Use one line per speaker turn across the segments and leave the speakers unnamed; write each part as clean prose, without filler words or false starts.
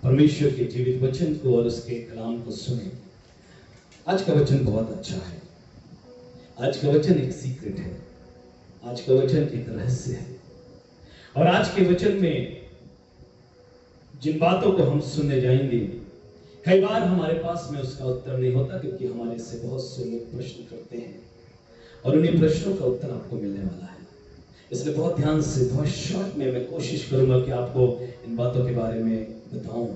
परमेश्वर के जीवित वचन को और उसके कलाम को सुने। आज का वचन बहुत अच्छा है। आज का वचन एक सीक्रेट है। आज का वचन एक रहस्य है। और आज के वचन में जिन बातों को हम सुनने जाएंगे, कई बार हमारे पास में उसका उत्तर नहीं होता, क्योंकि हमारे से बहुत से लोग प्रश्न करते हैं और उन्हीं प्रश्नों का उत्तर आपको मिलने वाला है। इसलिए बहुत ध्यान से, बहुत शॉर्ट में मैं कोशिश करूंगा कि आपको इन बातों के बारे में बताऊं।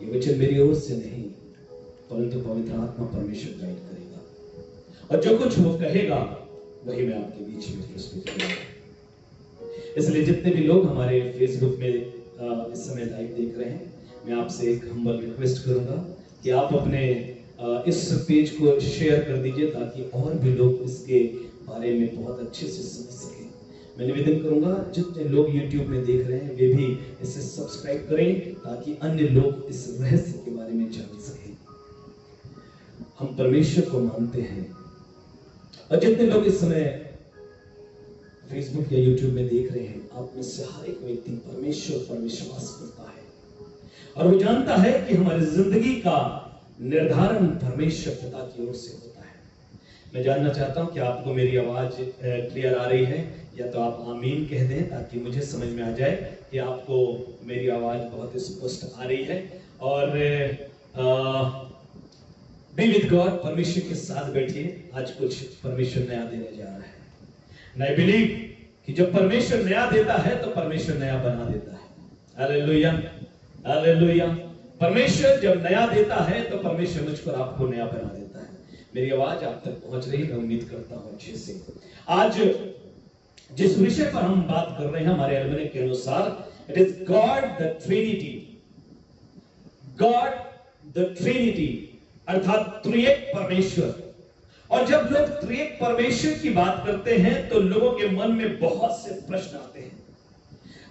ये वचन मेरी ओर से नहीं, परंतु पवित्र आत्मा परमेश्वर गाइड करेगा, और जो कुछ वो कहेगा वही मैं आपके बीच में प्रस्तुत करूंगा। इसलिए जितने भी लोग हमारे फेसबुक में इस समय लाइव देख रहे हैं, मैं आपसे एक हम्बल रिक्वेस्ट करूंगा कि आप अपने इस पेज को शेयर कर दीजिए, ताकि और भी लोग इसके बारे में बहुत अच्छे से समझ सकें। मैं निवेदन करूंगा जितने लोग YouTube में देख रहे हैं वे भी इसे सब्सक्राइब करें, ताकि अन्य लोग इस रहस्य के बारे में जान सकें। हम परमेश्वर को मानते हैं, और जितने लोग इस समय फेसबुक या YouTube में देख रहे हैं, आप में से हर एक व्यक्ति परमेश्वर पर विश्वास करता है और वो जानता है कि हमारी जिंदगी का निर्धारण परमेश्वर पिता की ओर से होता है। मैं जानना चाहता हूं कि आपको मेरी आवाज क्लियर आ रही है, या तो आप आमीन कह दें, ताकि मुझे समझ में आ जाए कि आपको मेरी आवाज बहुत स्पष्ट आ रही है। और बी विद गॉड, परमेश्वर के साथ बैठिए। आज कुछ परमेश्वर नया देने जा रहा है। आई बिलीव कि जब परमेश्वर नया देता है तो परमेश्वर नया बना देता है। Hallelujah, hallelujah. परमेश्वर जब नया देता है तो परमेश्वर मुझको आपको नया बना देता है। मेरी आवाज आप तक पहुंच रही, मैं उम्मीद करता हूं अच्छे से। आज जिस विषय पर हम बात कर रहे हैं, हमारे अलमनक के अनुसार, it is God the Trinity. God the Trinity अर्थात त्रिएक परमेश्वर। और जब लोग त्रिएक परमेश्वर की बात करते हैं तो लोगों के मन में बहुत से प्रश्न आते हैं।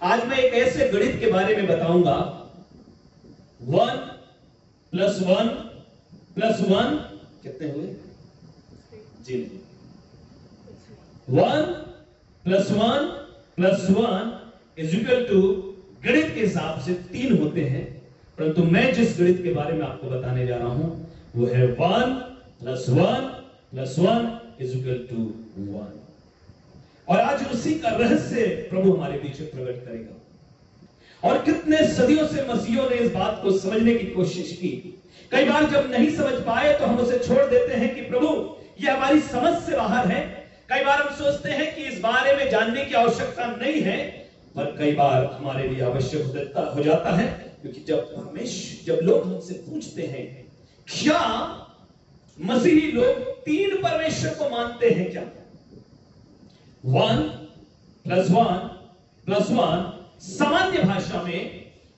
आज मैं एक ऐसे गणित के बारे में बताऊंगा, 1 + 1 + 1 कितने हुए? जी नहीं, 1 + 1 + 1 = गणित के हिसाब से 3 होते हैं, परंतु मैं जिस गणित के बारे में आपको बताने जा रहा हूं वो है 1 + 1 + 1 = 1। और आज उसी का रहस्य प्रभु हमारे बीच में प्रकट करेगा। और कितने सदियों से मसीहों ने इस बात को समझने की कोशिश की। कई बार जब नहीं समझ पाए तो हम उसे छोड़ देते हैं कि प्रभु ये हमारी समझ से बाहर है। कई बार हम सोचते हैं कि इस बारे में जानने की आवश्यकता नहीं है, पर कई बार हमारे लिए आवश्यक हो जाता है, क्योंकि जब लोग हमसे पूछते हैं क्या मसीही लोग 3 परमेश्वर को मानते हैं क्या, 1 + 1 + 1 सामान्य भाषा में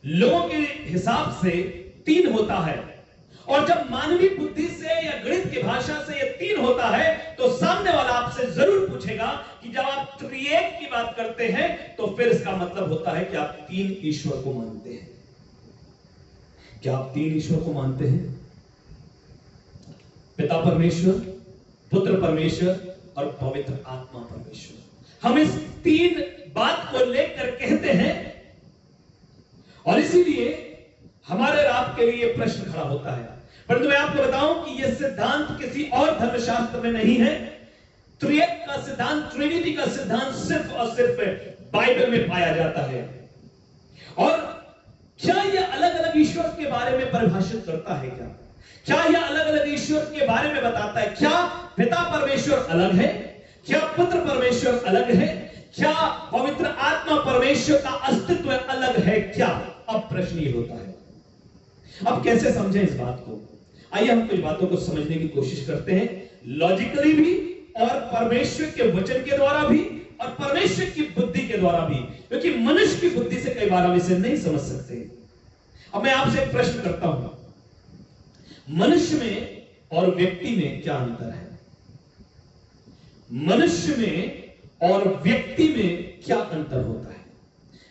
लोगों के हिसाब से 3 होता है। और जब मानवीय बुद्धि से या गणित की भाषा से ये 3 होता है तो सामने वाला आपसे जरूर पूछेगा कि जब आप त्रिएक की बात करते हैं तो फिर इसका मतलब होता है कि आप 3 ईश्वर को मानते हैं। क्या आप 3 ईश्वर को मानते हैं? पिता परमेश्वर, पुत्र परमेश्वर और पवित्र आत्मा परमेश्वर। हम इस 3 बात को लेकर कहते हैं, और इसीलिए हमारे और आपके लिए प्रश्न खड़ा होता है। परंतु मैं आपको बताऊं कि यह सिद्धांत किसी और धर्मशास्त्र में नहीं है। त्रिएक का सिद्धांत, ट्रिनिटी का सिद्धांत सिर्फ और सिर्फ बाइबल में पाया जाता है। और क्या यह अलग अलग ईश्वर के बारे में परिभाषित करता है? क्या यह अलग अलग ईश्वर के बारे में बताता है? क्या पिता परमेश्वर अलग है? क्या पुत्र परमेश्वर अलग है? क्या पवित्र आत्मा परमेश्वर का अस्तित्व अलग है क्या? अब प्रश्न ये होता है, अब कैसे समझें इस बात को? आइए हम कुछ बातों को समझने की कोशिश करते हैं, लॉजिकली भी और परमेश्वर के वचन के द्वारा भी और परमेश्वर की बुद्धि के द्वारा भी, क्योंकि मनुष्य की बुद्धि से कई बार हम इसे नहीं समझ सकते। अब मैं आपसे एक प्रश्न करता हूं, मनुष्य में और व्यक्ति में क्या अंतर है? मनुष्य में और व्यक्ति में क्या अंतर होता है?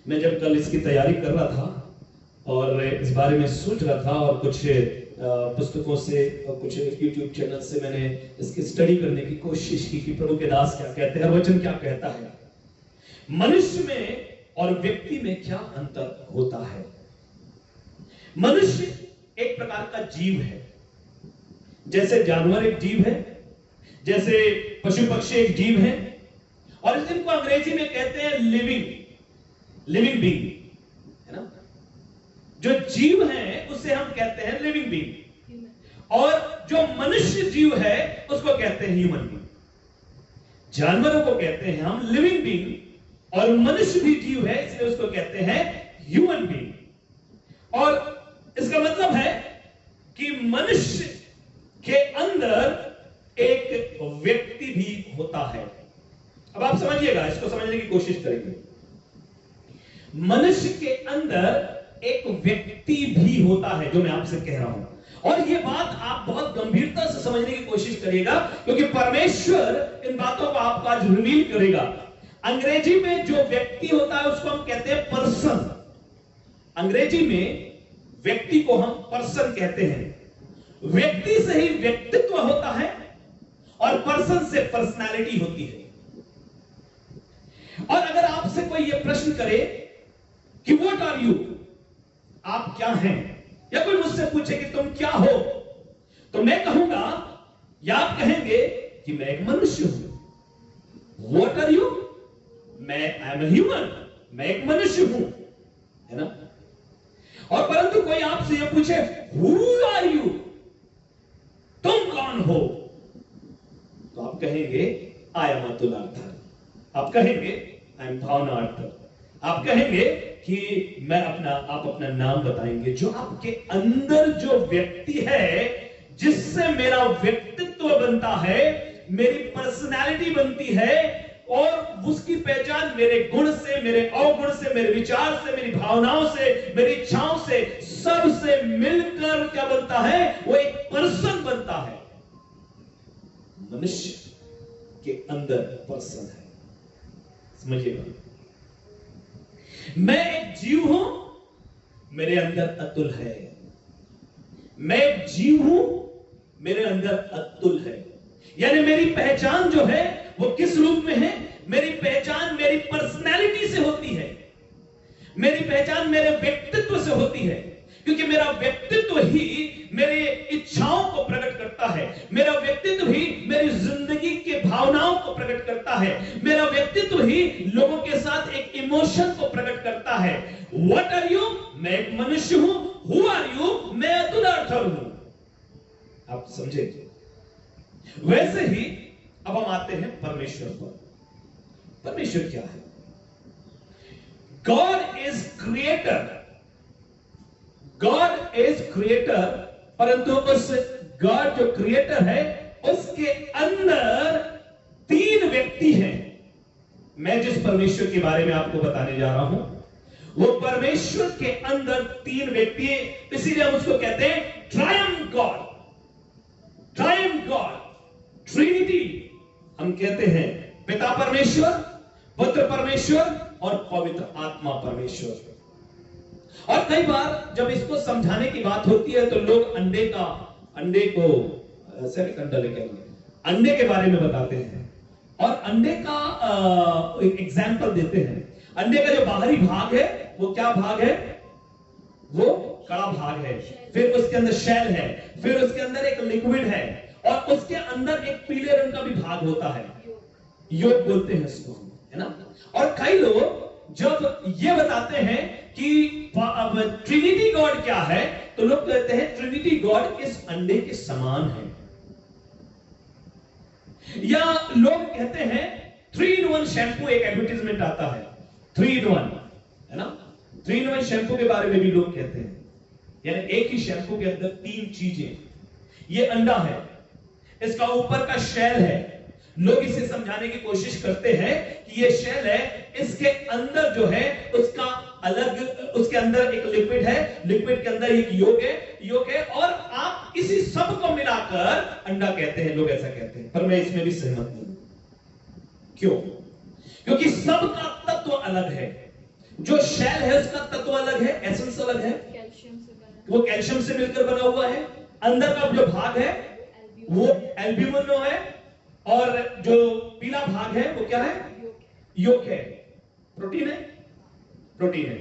मैं जब कल इसकी तैयारी कर रहा था और इस बारे में सोच रहा था, और कुछ पुस्तकों से और कुछ YouTube चैनल से मैंने इसकी स्टडी करने की कोशिश की कि प्रभु के दास क्या कहते हैं, वचन क्या कहता है, मनुष्य में और व्यक्ति में क्या अंतर होता है। मनुष्य एक प्रकार का जीव है। जैसे जानवर एक जीव है, जैसे पशु पक्षी एक जीव है, और इनको अंग्रेजी में कहते हैं लिविंग बीइंग, है ना। जो जीव है उसे हम कहते हैं लिविंग बीइंग, और जो मनुष्य जीव है उसको कहते हैं ह्यूमन बीइंग। जानवरों को कहते हैं हम लिविंग बीइंग, और मनुष्य भी जीव है इसलिए उसको कहते हैं ह्यूमन बीइंग। और इसका मतलब है कि मनुष्य के अंदर एक व्यक्ति भी होता है। अब आप समझिएगा, इसको समझने की कोशिश करेंगे। मनुष्य के अंदर एक व्यक्ति भी होता है, जो मैं आपसे कह रहा हूं, और यह बात आप बहुत गंभीरता से समझने की कोशिश करिएगा, क्योंकि परमेश्वर इन बातों को आपको आज रिवील करेगा। अंग्रेजी में जो व्यक्ति होता है उसको हम कहते हैं पर्सन। अंग्रेजी में व्यक्ति को हम पर्सन कहते हैं। व्यक्ति से ही व्यक्तित्व होता है और पर्सन से पर्सनालिटी होती है। और अगर आपसे कोई यह प्रश्न करे कि व्हाट आर यू, आप क्या हैं, या कोई मुझसे पूछे कि तुम क्या हो, तो मैं कहूंगा या आप कहेंगे कि मैं एक मनुष्य हूं। व्हाट आर यू, मैं आई एम ह्यूमन, मैं एक मनुष्य हूं, है ना। और परंतु कोई आपसे यह पूछे हु आर यू, तुम कौन हो, तो आप कहेंगे आई एम अतुल आर्थर, आप कहेंगे आई एम भावना आर्थर, आप कहेंगे कि आप अपना नाम बताएंगे। जो आपके अंदर जो व्यक्ति है, जिससे मेरा व्यक्तित्व बनता है, मेरी पर्सनालिटी बनती है, और उसकी पहचान मेरे गुण से, मेरे अवगुण से, मेरे विचार से, मेरी भावनाओं से, मेरी इच्छाओं से, सब से मिलकर क्या बनता है, वो एक पर्सन बनता है। मनुष्य के अंदर पर्सन है, समझिएगा। मैं एक जीव हूं, मेरे अंदर अतुल है। मैं एक जीव हूं, मेरे अंदर अतुल है। यानी मेरी पहचान जो है वो किस रूप में है, मेरी पहचान मेरी पर्सनैलिटी से होती है, मेरी पहचान मेरे व्यक्तित्व से होती है, क्योंकि मेरा व्यक्तित्व ही मेरे इच्छाओं को प्रकट करता है, मेरा व्यक्तित्व ही मेरी जिंदगी के भावनाओं को प्रकट करता है, मेरा व्यक्तित्व ही लोगों के साथ एक इमोशन को प्रकट करता है। व्हाट आर यू, मैं एक मनुष्य हूं। हु आर यू, मैं अतुल आर्थर हूं। आप समझे? वैसे ही अब हम आते हैं परमेश्वर पर। परमेश्वर क्या है? God is creator, God is creator, परंतु उस गॉड जो क्रिएटर है उसके अंदर तीन व्यक्ति हैं। मैं जिस परमेश्वर के बारे में आपको बताने जा रहा हूं, वो परमेश्वर के अंदर तीन व्यक्ति है, इसीलिए हम उसको कहते हैं Triumph God, Triumph God, Trinity. हम कहते हैं पिता परमेश्वर, पुत्र परमेश्वर और पवित्र आत्मा परमेश्वर। और कई बार जब इसको समझाने की बात होती है तो लोग अंडे को अंडे के बारे में बताते हैं, और अंडे का एग्जाम्पल देते हैं। अंडे का जो बाहरी भाग है वो क्या भाग है? वो कड़ा भाग है, फिर उसके अंदर शेल है, फिर उसके अंदर एक लिक्विड है, और उसके अंदर एक पीले रंग का भी भाग होता है, योग बोलते हैं इसको, है ना। और कई लोग जब ये बताते हैं कि ट्रिनिटी गॉड क्या है, तो लोग कहते हैं ट्रिनिटी गॉड इस अंडे के समान है, या लोग कहते हैं 3-in-1 शैम्पू, एक एडवर्टाइजमेंट आता है 3-in-1, है ना। 3-in-1 शैम्पू के बारे में भी लोग कहते हैं, यानी एक ही शैम्पू के अंदर तीन चीजें। ये अंडा है, इसका ऊपर का शेल है, लोग इसे समझाने की कोशिश करते हैं कि ये शेल है, इसके अंदर जो है उसका अलग, उसके अंदर एक लिक्विड है, लिक्विड के अंदर एक योग है, और आप इसी सब को मिलाकर अंडा कहते हैं, लोग ऐसा कहते हैं, पर मैं इसमें भी सहमत नहीं। क्यों? क्योंकि सबका तत्व अलग है। जो शेल है उसका तत्व अलग है, एसेंस अलग है, वो कैल्शियम से मिलकर बना हुआ है। अंदर का जो भाग है वो एल्ब्यूमिन है, और जो पीला भाग है वो क्या है? योग है, प्रोटीन है, प्रोटीन है।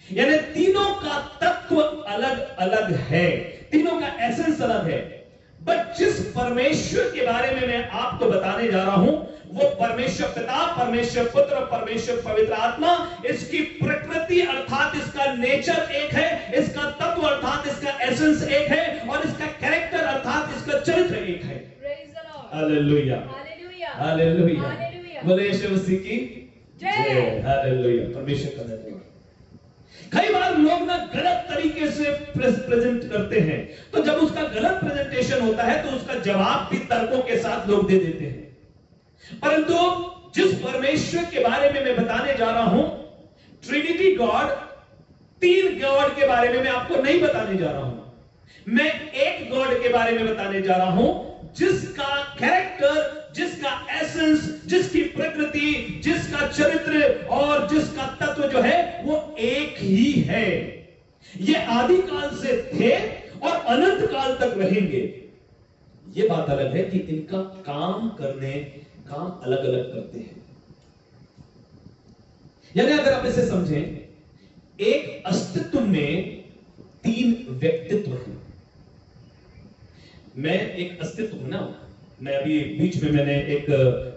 यानी तीनों का तत्व अलग अलग है, तीनों का एसेंस अलग है। बट जिस परमेश्वर के बारे में मैं आपको बताने जा रहा हूं, वो परमेश्वर पिता, परमेश्वर पुत्र और परमेश्वर पवित्र आत्मा, इसकी प्रकृति अर्थात इसका नेचर एक है, इसका तत्व अर्थात इसका एसेंस एक है, और इसका कैरेक्टर अर्थात इसका चरित्र एक है। हालेलुया, हालेलुया, बोले यीशु मसीह की जय, हालेलुया, परमेश्वर का धन्यवाद। कई बार लोग ना गलत तरीके से प्रेजेंट करते हैं, तो जब उसका गलत प्रेजेंटेशन होता है तो उसका जवाब भी तर्कों के साथ लोग दे देते हैं। परंतु जिस परमेश्वर के बारे में मैं बताने जा रहा हूं, ट्रिनिटी गॉड, तीन गॉड के बारे में मैं आपको नहीं बताने जा रहा हूं, मैं एक गॉड के बारे में बताने जा रहा हूं, जिसका कैरेक्टर, जिसका एसेंस, जिसकी प्रकृति, जिसका चरित्र और जिसका तत्व जो है वो एक ही है। ये आदि काल से थे और अनंत काल तक रहेंगे। ये बात अलग है कि इनका काम अलग अलग करते हैं। यानी अगर आप इसे समझें, एक अस्तित्व में तीन व्यक्तित्व हैं। मैं एक अस्तित्व हूं ना, मैं अभी बीच में मैंने एक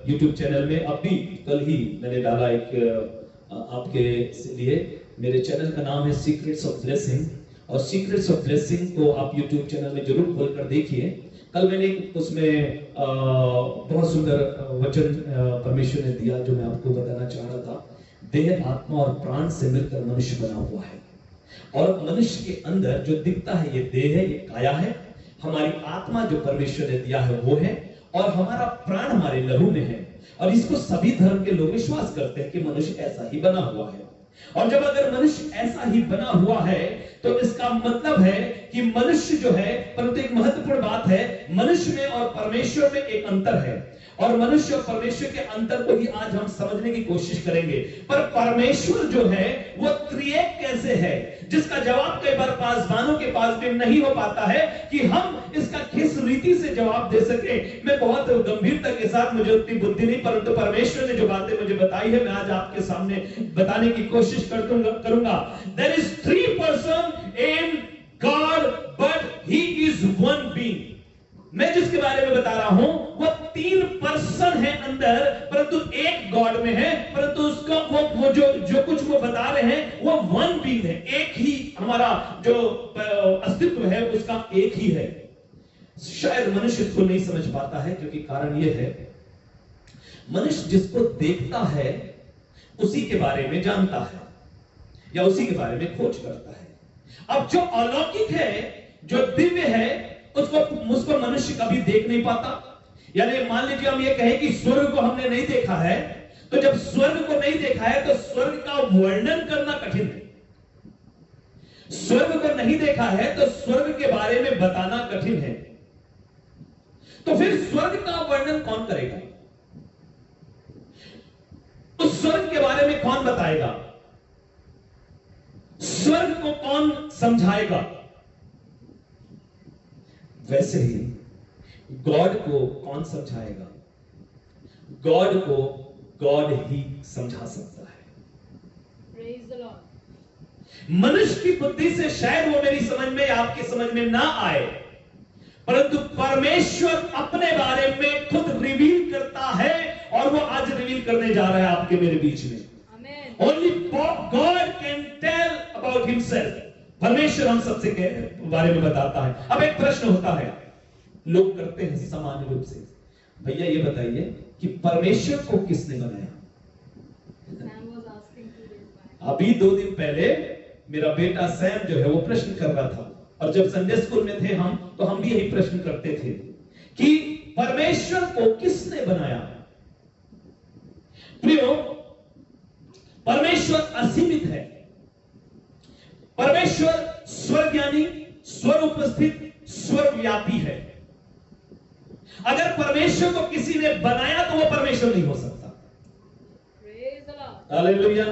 YouTube चैनल में, अभी कल ही मैंने डाला एक आपके लिए, मेरे चैनल का नाम है सीक्रेट्स ऑफ ब्लेसिंग, और सीक्रेट्स ऑफ ब्लेसिंग को आप YouTube चैनल में जरूर खोलकर देखिए। कल मैंने उसमें बहुत सुंदर वचन परमेश्वर ने दिया जो मैं आपको बताना चाह रहा था। देह, आत्मा और प्राण से मिलकर मनुष्य बना हुआ है, और मनुष्य के अंदर जो दिखता है ये देह है, ये काया है, हमारी आत्मा जो परमेश्वर ने दिया है वो है, और हमारा प्राण हमारे लहू में है। और इसको सभी धर्म के लोग विश्वास करते हैं कि मनुष्य ऐसा ही बना हुआ है। और जब अगर मनुष्य ऐसा ही बना हुआ है तो इसका मतलब है कि मनुष्य जो है, परंतु एक महत्वपूर्ण बात है, मनुष्य में और परमेश्वर में एक अंतर है, और मनुष्य और परमेश्वर के अंतर को ही आज हम समझने की कोशिश करेंगे। पर परमेश्वर जो है वो त्रिएक कैसे है, जिसका जवाब कई बार पासवानों के पास भी नहीं हो पाता है कि हम इसका किस रीति से जवाब दे सके। मैं बहुत गंभीरता के साथ, मुझे उतनी बुद्धि नहीं, परंतु परमेश्वर ने जो बातें मुझे बताई है मैं आज आपके सामने बताने की कोशिश करूंगा। There is three person in God but he is one being. मैं जिसके बारे में बता रहा हूं वो तीन पर्सन है अंदर, परंतु एक गॉड में है, परंतु उसका वो जो कुछ वो बता रहे हैं वो वन बीइंग है। एक ही हमारा जो अस्तित्व है उसका एक ही है। शायद मनुष्य इसको नहीं समझ पाता है, क्योंकि कारण ये है, मनुष्य जिसको देखता है उसी के बारे में जानता है या उसी के बारे में खोज करता है। अब जो अलौकिक है, जो दिव्य है, उसको मनुष्य कभी देख नहीं पाता। यानी मान लीजिए हम ये कहें कि स्वर्ग को हमने नहीं देखा है, तो जब स्वर्ग को नहीं देखा है तो स्वर्ग का वर्णन करना कठिन है। स्वर्ग को नहीं देखा है तो स्वर्ग के बारे में बताना कठिन है। तो फिर स्वर्ग का वर्णन कौन करेगा? उस स्वर्ग के बारे में कौन बताएगा? स्वर्ग को कौन समझाएगा? वैसे ही गॉड को कौन समझाएगा? गॉड को गॉड ही समझा सकता है। Praise the Lord. मनुष्य की बुद्धि से शायद वो मेरी समझ में या आपकी समझ में ना आए, परंतु परमेश्वर अपने बारे में खुद रिवील करता है, और वो आज रिवील करने जा रहा है आपके मेरे बीच में। Only God can tell about himself. परमेश्वर हम सबसे के बारे में बताता है। अब एक प्रश्न होता है, लोग करते हैं सामान्य रूप से, भैया ये बताइए कि परमेश्वर को किसने बनाया? अभी 2 दिन पहले मेरा बेटा सैम जो है वो प्रश्न कर रहा था, और जब संडे स्कूल में थे हम, तो हम भी यही प्रश्न करते थे कि परमेश्वर को किसने बनाया? प्रियो, परमेश्वर असीमित है। परमेश्वर स्वर्गयानी, स्वर उपस्थित, स्वर्गव्यापी है। अगर परमेश्वर को किसी ने बनाया तो वो परमेश्वर नहीं हो सकता। हालेलुया।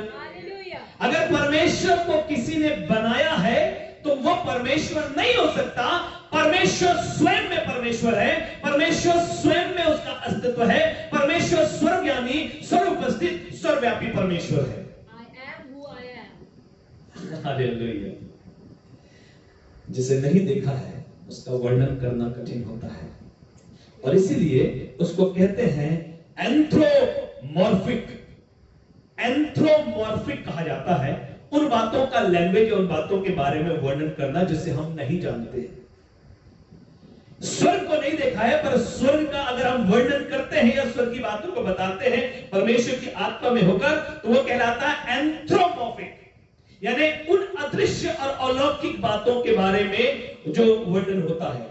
अगर परमेश्वर को किसी ने बनाया है तो वो परमेश्वर नहीं हो सकता। परमेश्वर स्वयं में परमेश्वर है, परमेश्वर स्वयं में उसका अस्तित्व है, परमेश्वर स्वर्गयानी, स्वर उपस्थित, सर्वव्यापी परमेश्वर है। हालेलुया। जिसे नहीं देखा है उसका वर्णन करना कठिन होता है, और इसीलिए उसको कहते हैं एंथ्रोमॉर्फिक। एंथ्रोमॉर्फिक कहा जाता है उन बातों का लैंग्वेज, उन बातों के बारे में वर्णन करना जिसे हम नहीं जानते हैं। स्वर्ग को नहीं देखा है, पर स्वर्ग का अगर हम वर्णन करते हैं या स्वर्ग की बातों को बताते हैं परमेश्वर की आत्मा में होकर, तो वो कहलाता है एंथ्रोमॉर्फिक, यानी उन अदृश्य और अलौकिक बातों के बारे में जो वर्णन होता है।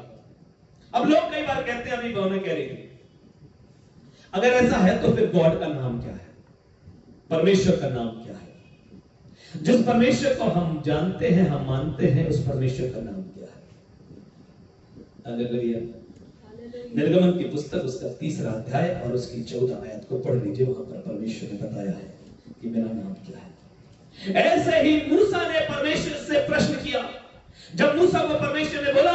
अब लोग कई बार कहते हैं, अभी बहुने कह रही थी, अगर ऐसा है तो फिर गॉड का नाम क्या है, परमेश्वर का नाम क्या है? जिस परमेश्वर को हम जानते हैं, हम मानते हैं, उस परमेश्वर का नाम क्या है? हालेलुया। निर्गमन की पुस्तक उसका 3रा अध्याय और उसकी 14 आयत को पढ़ लीजिए। वहां पर परमेश्वर ने बताया है कि मेरा नाम क्या है। ऐसे ही मूसा ने परमेश्वर से प्रश्न किया। जब मूसा को परमेश्वर ने बोला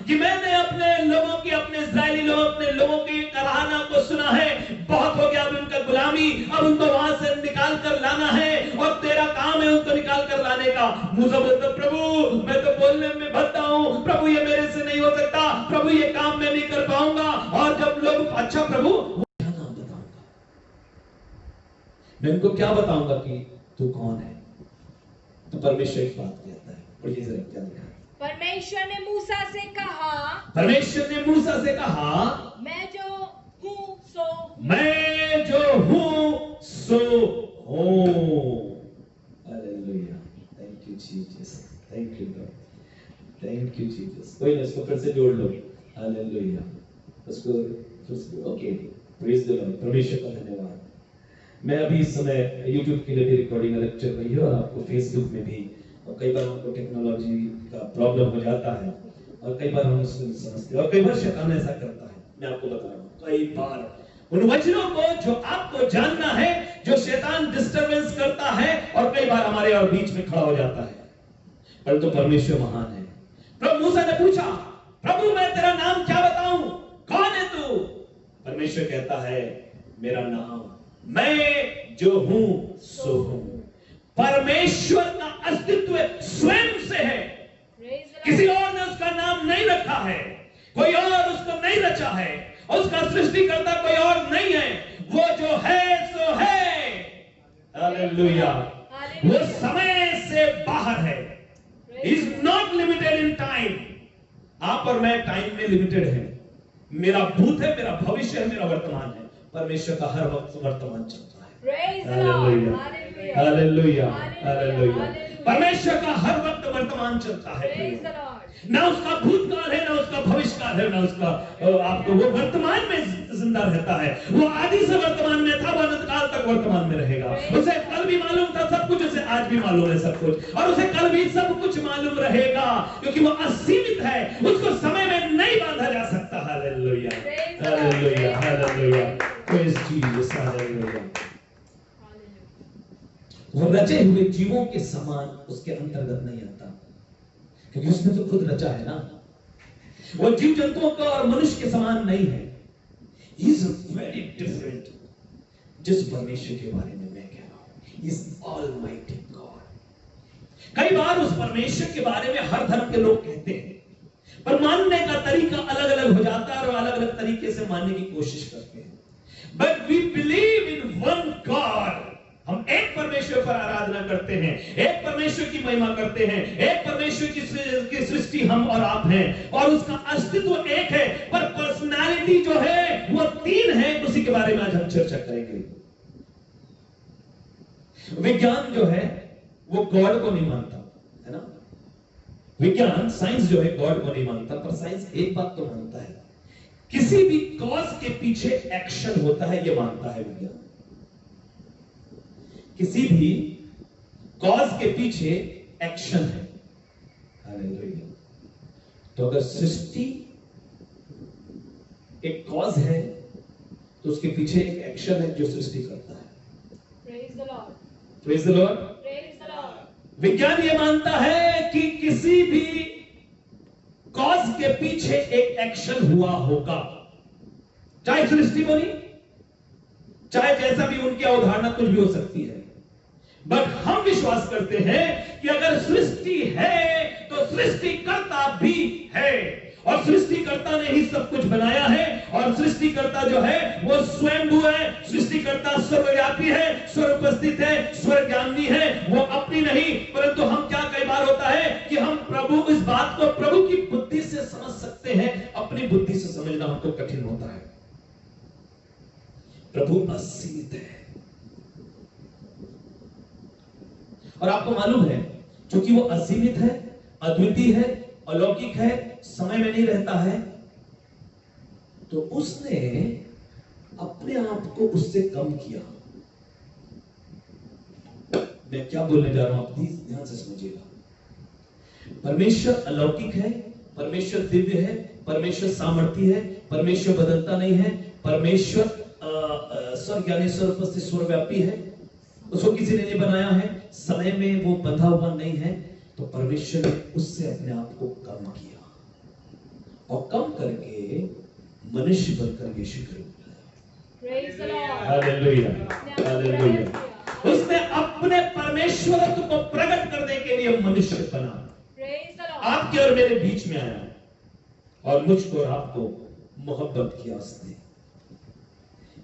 कि मैंने अपने लोगों की, अपने इस्राएली लोग, अपने लोगों की कराहना को सुना है, बहुत हो गया अब उनका गुलामी, अब उनको वहां से निकाल कर लाना है और तेरा काम है उनको निकाल कर लाने का। मूसा बोलता, प्रभु मैं तो बोलने में भद्दा हूं, प्रभु ये मेरे से नहीं हो सकता, प्रभु ये काम मैं नहीं कर पाऊंगा। और जब लोग, अच्छा प्रभु क्या नाम बताऊंगा, मैं उनको क्या बताऊंगा कि तू कौन है? तो परमेश्वर एक बात कहता है, और ये जरा क्या लिखा है?
परमेश्वर ने मूसा से कहा,
परमेश्वर ने मूसा से कहा,
मैं जो हूँ सो,
मैं जो हूँ सो हूँ। Hallelujah, thank you Jesus, thank you God, thank you Jesus. कोई ना इसको फिर से जोड़ लो, हालेलुया, उसको ओके, प्रेज द लॉर्ड, परमेश्वर का धन्यवाद। मैं अभी इस समय YouTube के लिए भी रिकॉर्डिंग अलग चल रही है और आपको Facebook में भी, और कई बार हमको टेक्नोलॉजी का प्रॉब्लम हो जाता है और कई बार हम उसको नहीं समझते और कई बार शैतान ऐसा करता है। मैं आपको बता रहा हूँ, कई बार उन वचनों को जो आपको जानना है, जो शैतान डिस्टर्बेंस करता है और कई बार हमारे और बीच में खड़ा हो जाता है, परंतु परमेश्वर महान है। प्रभु मूसा ने पूछा, प्रभु मैं तेरा नाम क्या बताऊं, कौन है तू? परमेश्वर कहता है, मेरा नाम मैं जो हूं सो हूं। परमेश्वर का अस्तित्व स्वयं से है, किसी और ने उसका नाम नहीं रखा है, कोई और उसको नहीं रचा है, उसका सृष्टिकर्ता कोई और नहीं है, वो जो है सो है। हालेलुया, वो समय से बाहर है, is not limited in time. आप और मैं टाइम में लिमिटेड है, मेरा भूत है, मेरा भविष्य है, मेरा वर्तमान है, परमेश्वर का हर वक्त वर्तमान चलता है। Hallelujah, hallelujah, hallelujah. परमेश्वर का हर वक्त वर्तमान चलता है, ना उसका भूतकाल है, ना उसका भविष्यकाल है, ना उसका आपको, वो वर्तमान में जिंदा रहता है। वो आदि से वर्तमान में था, वो अनंत काल तक वर्तमान में रहेगा। उसे कल भी मालूम था सब कुछ, उसे आज भी मालूम है सब कुछ, और उसे कल भी सब कुछ मालूम रहेगा, क्योंकि वो असीमित है, उसको समय में नहीं बांधा जा सकता। Hallelujah, hallelujah, hallelujah, praise Jesus, hallelujah. वो रचे हुए जीवों के समान उसके अंतर्गत नहीं आता, क्योंकि उसने तो खुद रचा है ना। वो जीव जंतुओं का और मनुष्य के समान नहीं है। He is very different। जिस परमेश्वर के बारे में मैं कह रहा हूं, He is Almighty God। कई बार उस परमेश्वर के बारे में हर धर्म के लोग कहते हैं, पर मानने का तरीका अलग अलग हो जाता है और अलग अलग तरीके से मानने की कोशिश करते हैं। But we believe in one God। हम एक परमेश्वर पर आराधना करते हैं, एक परमेश्वर की महिमा करते हैं, एक परमेश्वर की सृष्टि हम और आप हैं, और उसका अस्तित्व एक है, पर पर्सनालिटी जो है वो 3 है। उसी के बारे में आज हम चर्चा करेंगे। विज्ञान जो है वो गॉड को नहीं मानता है ना, विज्ञान, साइंस जो है गॉड को नहीं मानता, पर साइंस एक बात तो मानता है, किसी भी कॉज के पीछे एक्शन होता है, ये मानता है विज्ञान। किसी भी कॉज के पीछे एक्शन है। हालेलुया। तो अगर सृष्टि एक कॉज है, तो उसके पीछे एक एक्शन है जो सृष्टि करता है।
Praise the Lord,
praise the Lord,
praise the Lord.
विज्ञान ये मानता है कि किसी भी कॉज के पीछे एक एक्शन हुआ होगा, चाहे सृष्टि बनी, चाहे जैसा भी उनकी अवधारणा कुछ भी हो सकती है। बट हम विश्वास करते हैं कि अगर सृष्टि है तो सृष्टिकर्ता भी है, और सृष्टिकर्ता ने ही सब कुछ बनाया है, और सृष्टिकर्ता जो है वो स्वयंभू है। सृष्टिकर्ता सर्वव्यापी है, सर्वोपस्थित है, सर्वज्ञानी है। वो अपनी नहीं, परंतु हम क्या कई बार होता है कि हम प्रभु इस बात को प्रभु की बुद्धि से समझ सकते हैं, अपनी बुद्धि से समझना हमको कठिन होता है। प्रभु असीमित है, और आपको मालूम है क्योंकि वो असीमित है, अद्वितीय है, अलौकिक है, समय में नहीं रहता है, तो उसने अपने आप को उससे कम किया। मैं क्या बोलने जा रहा हूं, आप प्लीज ध्यान से समझिएगा। परमेश्वर अलौकिक है, परमेश्वर दिव्य है, परमेश्वर सामर्थी है, परमेश्वर बदलता नहीं है, परमेश्वर सर्वज्ञानी, सर्वोपस्थित, सर्वव्यापी है। उसको किसी ने नहीं बनाया है, समय में वो बंधा हुआ नहीं है, तो परमेश्वर ने उससे अपने आप को कम किया, और कम करके मनुष्य बनकर यीशु को हालेलुया, हालेलुया। उसने अपने परमेश्वरत्व को प्रकट करने के लिए मनुष्य बना, आपके और मेरे बीच में आया, और मुझको और आपको मोहब्बत किया उसने।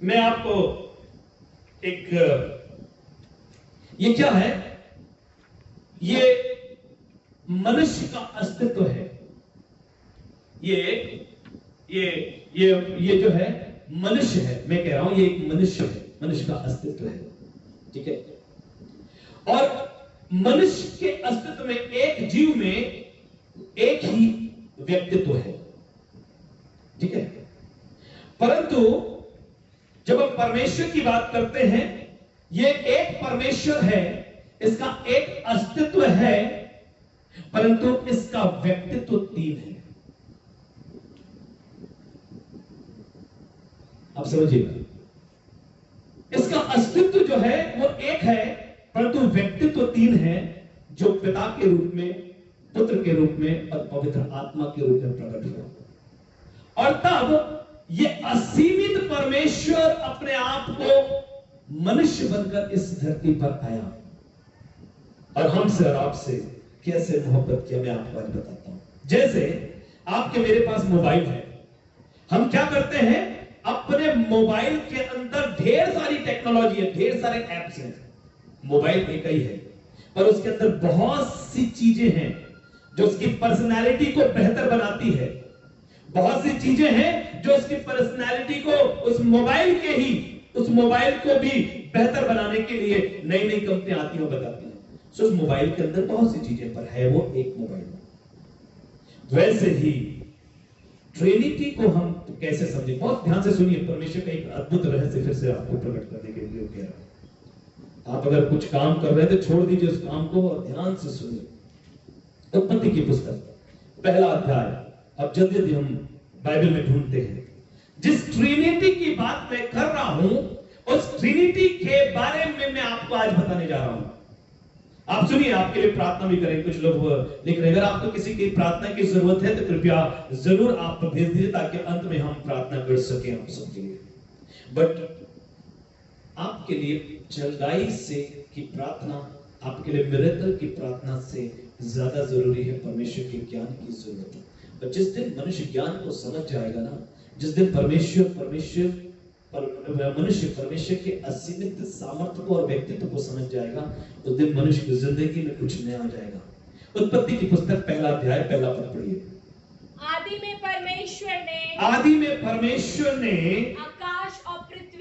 मैं आपको एक, ये क्या है, ये मनुष्य का अस्तित्व है। ये जो है मनुष्य है, मैं कह रहा हूं ये एक मनुष्य है, मनुष्य का अस्तित्व है, ठीक है। और मनुष्य के अस्तित्व में, एक जीव में एक ही व्यक्तित्व है, ठीक है। परंतु जब हम परमेश्वर की बात करते हैं, ये एक परमेश्वर है, इसका एक अस्तित्व है, परंतु इसका व्यक्तित्व तीन है। आप समझिएगा, इसका अस्तित्व जो है वो एक है, परंतु व्यक्तित्व तीन है, जो पिता के रूप में, पुत्र के रूप में और पवित्र आत्मा के रूप में प्रकट हुआ। और तब ये असीमित परमेश्वर अपने आप को मनुष्य बनकर इस धरती पर आया, और हमसे और आपसे कैसे मोहब्बत किया, मैं आपको आज बताता हूं। जैसे आपके मेरे पास मोबाइल है, हम क्या करते हैं, अपने मोबाइल के अंदर ढेर सारी टेक्नोलॉजी है, ढेर सारे ऐप्स हैं। मोबाइल एक ही है, पर उसके अंदर बहुत सी चीजें हैं जो उसकी पर्सनालिटी को बेहतर बनाती है। बहुत सी चीजें हैं जो उसकी पर्सनालिटी को, उस मोबाइल के ही, उस मोबाइल को भी बेहतर बनाने के लिए नई नई कंपनियां आती हैं, बताती हैं। सो उस मोबाइल के अंदर बहुत सी चीजें, पर है वो एक मोबाइल। वैसे ही ट्रिनिटी को हम कैसे समझें, बहुत ध्यान से सुनिए। परमेश्वर का एक अद्भुत रहस्य फिर से आपको प्रकट करने के लिए कह रहा हूं। आप अगर कुछ काम कर रहे थे, छोड़ दीजिए उस काम को और ध्यान से सुनिए। उत्पत्ति की पुस्तक पहला अध्याय, अब जल्दी जल्दी हम बाइबल में ढूंढते हैं। जिस ट्रिनिटी की बात मैं कर रहा हूं, उस ट्रिनिटी के बारे में मैं आपको आज बताने जा रहा हूं। आप सुनिए, आपके लिए प्रार्थना भी करें। कुछ लोग लिख रहे हैं, अगर आपको किसी की प्रार्थना की जरूरत है तो कृपया जरूर आप भेज दीजिए, ताकि अंत में हम प्रार्थना कर सकें आप सबके लिए। बट आपके लिए जल्दाई से की प्रार्थना, आपके लिए मिरेकल की प्रार्थना से ज्यादा जरूरी है परमेश्वर के ज्ञान की जरूरत है। और जिस दिन मनुष्य ज्ञान को समझ जाएगा ना, जिस दिन मनुष्य परमेश्वर के असीमित सामर्थ्य को और व्यक्तित्व को समझ जाएगा, उस दिन मनुष्य की जिंदगी में कुछ नया आ जाएगा। उत्पत्ति की पुस्तक पहला अध्याय पहला पद पढ़िए।
आदि में परमेश्वर ने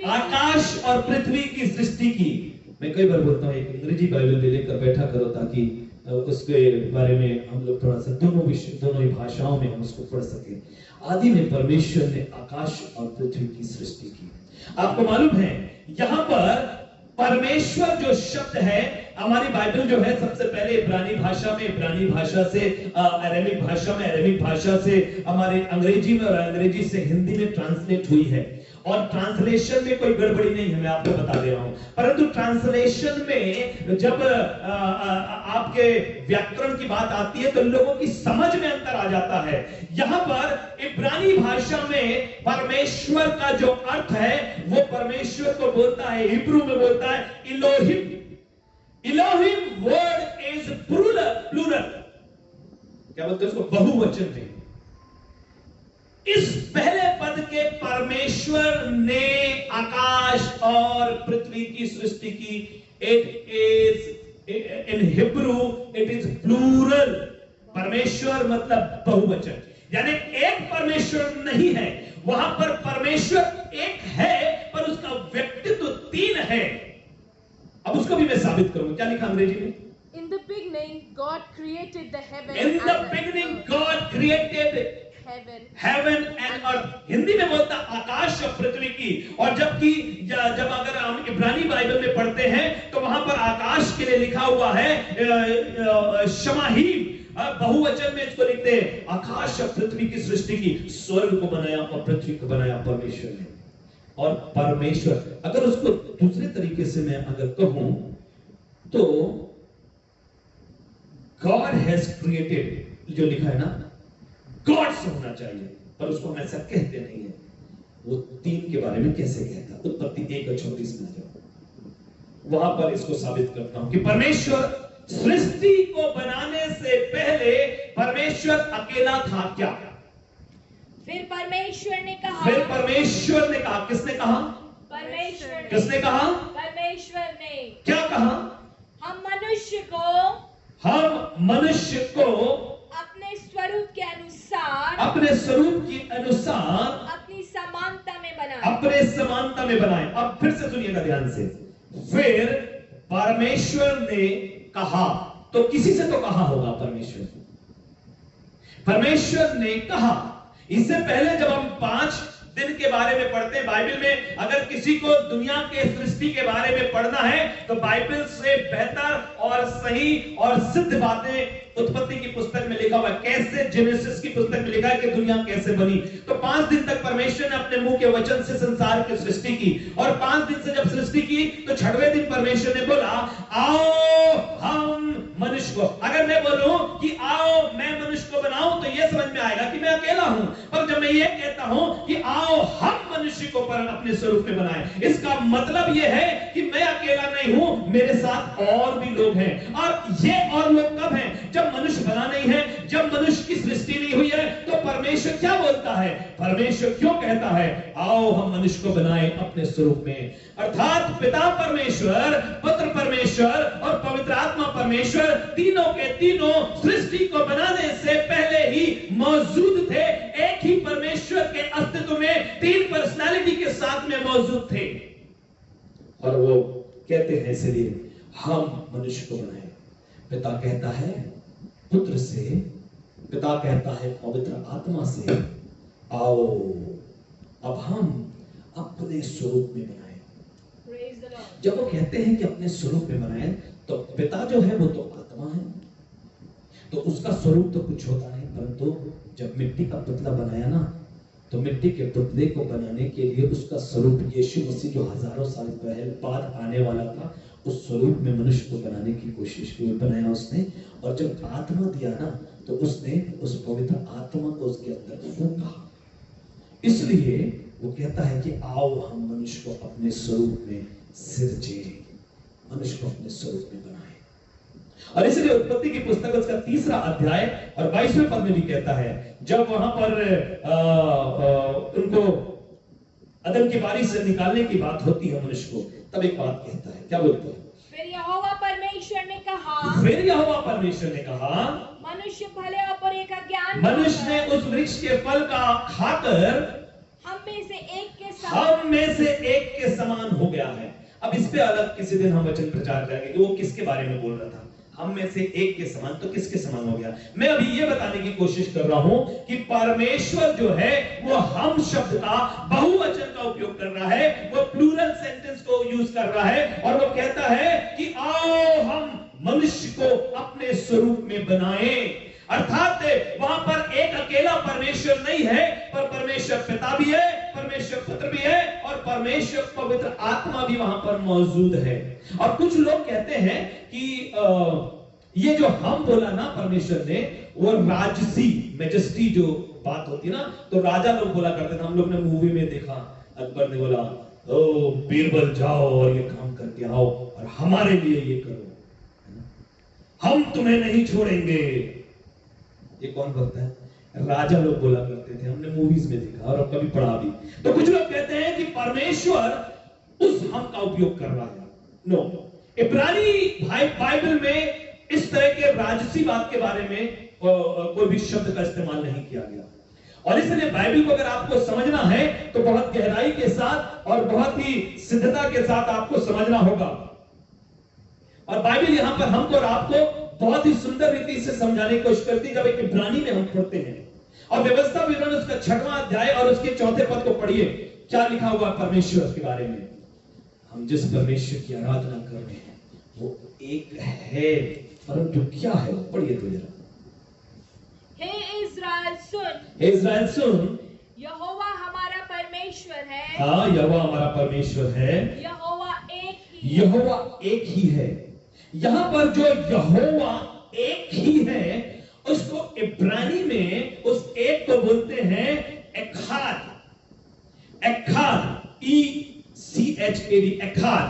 आकाश और पृथ्वी
की सृष्टि की। मैं कई बार बोलता हूँ, एक अंग्रेजी बाइबल में लेकर बैठा करो, ताकि उसके बारे में हम लोग थोड़ा सा दोनों ही भाषाओं में हम उसको पढ़ सके। आदि में परमेश्वर ने आकाश और पृथ्वी की सृष्टि की। आपको मालूम है, यहाँ पर परमेश्वर जो शब्द है, हमारी बाइबल जो है सबसे पहले इब्रानी भाषा में, इब्रानी भाषा से अरेमिक भाषा में, अरेमिक भाषा से हमारे अंग्रेजी में, और अंग्रेजी से हिंदी में ट्रांसलेट हुई है। और ट्रांसलेशन में कोई गड़बड़ी नहीं है, मैं आपको बता दे रहा हूं। परंतु ट्रांसलेशन में जब आपके व्याकरण की बात आती है तो लोगों की समझ में अंतर आ जाता है। यहां पर इब्रानी भाषा में परमेश्वर का जो अर्थ है, वो परमेश्वर को बोलता है, हिब्रू में बोलता है Elohim. Elohim word is plural, क्या बोलते हैं उसको, बहुवचन में। इस पहले पद के परमेश्वर ने आकाश और पृथ्वी की सृष्टि की। It is in Hebrew it is plural. परमेश्वर मतलब बहुवचन, यानी एक परमेश्वर नहीं है, वहां पर परमेश्वर एक है पर उसका व्यक्तित्व तीन है। अब उसको भी मैं साबित करूंगा। क्या लिखा अंग्रेजी में?
In the beginning, God created the heaven.
In the beginning, God created heaven and earth. Hindi में बोलता आकाश और पृथ्वी की। और जबकि जब अगर हम इब्रानी बाइबल में पढ़ते हैं तो वहां पर आकाश के लिए लिखा हुआ है शमाहीम, बहुवचन में इसको लिखते हैं आकाश और पृथ्वी की सृष्टि की। स्वर्ग को बनाया और पृथ्वी को बनाया परमेश्वर ने। और परमेश्वर, अगर उसको दूसरे तरीके से मैं अगर कहूं तो God has created, जो लिखा है ना गॉड से होना चाहिए, पर उसको हम ऐसा कहते नहीं है। वो तीन के बारे में कैसे कहता? उत्पत्ति 1:34 में जाओ, वहां पर इसको साबित करता हूं कि परमेश्वर सृष्टि को बनाने से पहले परमेश्वर अकेला था क्या?
फिर परमेश्वर ने कहा,
किसने कहा?
परमेश्वर ने।
किसने कहा?
परमेश्वर ने।
क्या कहा?
हम मनुष्य को अपने स्वरूप के अनुसार, अपनी समानता में बनाए। अब फिर से सुनिएगा ध्यान से। फिर परमेश्वर ने कहा, तो किसी से तो कहा होगा परमेश्वर ने कहा। इससे पहले जब हम 5 दिन के बारे में पढ़ते हैं बाइबल में, अगर किसी को दुनिया के सृष्टि के बारे में पढ़ना है तो बाइबल से बेहतर और सही और सिद्ध बातें उत्पत्ति की पुस्तक में लिखा हुआ है। कैसे, जेनेसिस की पुस्तक में लिखा है कि दुनिया कैसे बनी। तो 5 दिन तक परमेश्वर ने अपने मुंह के वचन से संसार की सृष्टि की, और 5 दिन से जब सृष्टि की तो 6वें दिन परमेश्वर ने बोला आओ हम मनुष्य को। अगर मैं बोलूं कि आओ मैं मनुष्य को बनाऊं तो यह समझ में आएगा कि मैं अकेला हूं, पर जब मैं ये कहता हूं कि आओ हम मनुष्य को पर अपने स्वरूप में बनाएं, इसका मतलब यह है कि मैं अकेला नहीं हूं, मेरे साथ और भी लोग हैं। और ये और लोग कब हैं? जब मनुष्य बना नहीं है, जब मनुष्य की सृष्टि नहीं हुई है। तो परमेश्वर क्या बोलता है? परमेश्वर क्यों कहता है आओ हम मनुष्य को बनाएं अपने स्वरूप में? अर्थात पिता परमेश्वर, पुत्र परमेश्वर और पवित्र आत्मा परमेश्वर तीनों के तीनों सृष्टि को बनाने से पहले ही मौजूद थे। एक ही परमेश्वर के अस्तित्व में 3 पर्सनालिटी के साथ में मौजूद थे। और वो कहते हैं इसलिए हम मनुष्य को बनाए। पिता कहता है पुत्र से, पिता कहता है पवित्र आत्मा से आओ अब हम अपने स्वरूप में बनाए। जब वो कहते हैं कि अपने स्वरूप में बनाए, तो पिता जो है वो तो आत्मा है, तो उसका स्वरूप तो कुछ होता नहीं। परंतु जब मिट्टी का पुतला बनाया ना, तो मिट्टी के पुतले को बनाने के लिए उसका स्वरूप यीशु मसीह जो हजारों साल बाद आने वाला था, उस स्वरूप में मनुष्य को बनाने की कोशिश की, बनाया उसने। और जब आत्मा दिया ना, तो उसने उस पवित्र आत्मा को उसके अंदर फूंका। इसलिए वो कहता है कि आओ हम मनुष्य को अपने स्वरूप में सिरजे, मनुष्य को अपने स्वरूप में बनाए। और इसलिए उत्पत्ति की पुस्तक उसका 3रा अध्याय और 22वें पद में भी कहता है, जब वहां पर उनको अदम की बारी से निकालने की बात होती है मनुष्य को, तब एक बात कहता है, क्या बोलते हैं? फिर यहोवा परमेश्वर ने कहा, मनुष्य भले और बुरे का ज्ञान,
मनुष्य ने उस वृक्ष के फल का खाकर
हम में से एक के समान
हो गया है। अब इस पे अलग किसी दिन हम वचन प्रचार करेंगे कि वो किसके बारे में बोल रहा था। हम में से एक के समान, तो किसके समान हो गया? मैं अभी ये बताने की कोशिश कर रहा हूं कि परमेश्वर जो है वो हम शब्द का बहुवचन का उपयोग कर रहा है, वो प्लूरल सेंटेंस को यूज कर रहा है, और वो कहता है कि आओ हम मनुष्य को अपने स्वरूप में बनाएं। अर्थात वहां पर एक अकेला परमेश्वर नहीं है, पर परमेश्वर पिता भी है, परमेश्वर पुत्र भी है, और परमेश्वर पवित्र आत्मा भी वहां पर मौजूद है। और कुछ लोग कहते हैं कि ये जो हम बोला ना परमेश्वर ने, वो राजसी मैजेस्टी जो बात होती है ना, तो राजा लोग बोला करते थे। हम लोग ने मूवी में देखा, अकबर ने बोला ओ बीरबल जाओ और ये काम करके आओ और हमारे लिए ये करो। हम तुम्हें नहीं छोड़ेंगे। ये कौन बोलता है? राजा लोग बोला करते थे, हमने मूवीज में देखा और कभी पढ़ा भी। तो कुछ लोग कहते हैं कि परमेश्वर उस हम का उपयोग कर रहा है। नो, इब्रानी बाइबल में इस तरह के राजसी बात के बारे में कोई भी शब्द का इस्तेमाल नहीं किया गया। और इसलिए बाइबल को अगर आपको समझना है तो बहुत गहराई के साथ और बहुत ही सिद्धता के साथ आपको समझना होगा। और बाइबल यहां पर हमको और आपको बहुत ही सुंदर रीति से समझाने की कोशिश करती है। जब एक इब्रानी में हम पढ़ते हैं और व्यवस्था विवरण उसका 6वां अध्याय और उसके 4थे पद को पढ़िए, क्या लिखा हुआ परमेश्वर के बारे में। हम जिस परमेश्वर की आराधना कर रहे हैं वो एक है, परंतु क्या है वो पढ़िए तो जरा।
हे इज़राइल सुन,
हे इज़राइल सुन,
यहोवा हमारा परमेश्वर है।
हाँ, यहोवा हमारा परमेश्वर है।
यहोवा एक ही,
यहोवा एक ही है। यहां पर जो यहोवा एक ही है उसको इब्रानी में उस एक को बोलते हैं एखाद। एखाद, ECHAD, एखाद।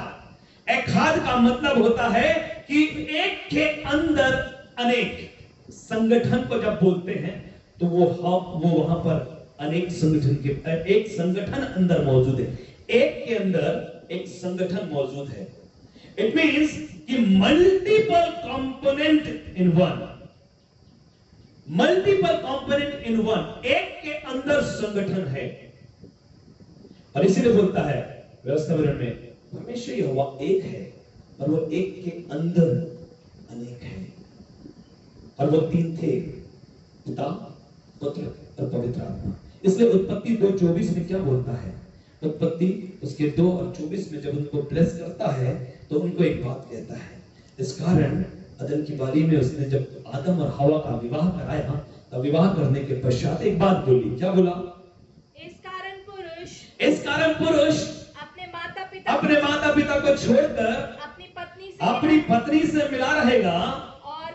एखाद का मतलब होता है कि एक के अंदर अनेक। संगठन को जब बोलते हैं तो वो वहां पर अनेक संगठन के एक संगठन अंदर मौजूद है। एक के अंदर एक संगठन मौजूद है। इट मींस कि multiple component in one. Multiple component in one, एक के अंदर संगठन है। और इसीलिए बोलता है व्यवस्था विवरण में परमेश्वर यहोवा एक है और वो एक के अंदर अनेक है। और वो 3 थे, पिता, पुत्र और पवित्र आत्मा। इसलिए उत्पत्ति 2:24 में क्या बोलता है? उत्पत्ति उसके 2 और 24 में जब उनको ब्लेस करता है तो उनको एक बात कहता है। इस कारण अदन की बारी में उसने जब आदम और हवा का विवाह कराया तब विवाह करने के पश्चात एक बात बोली। क्या बोला? इस कारण पुरुष अपने माता पिता को छोड़कर अपनी पत्नी से मिला रहेगा
और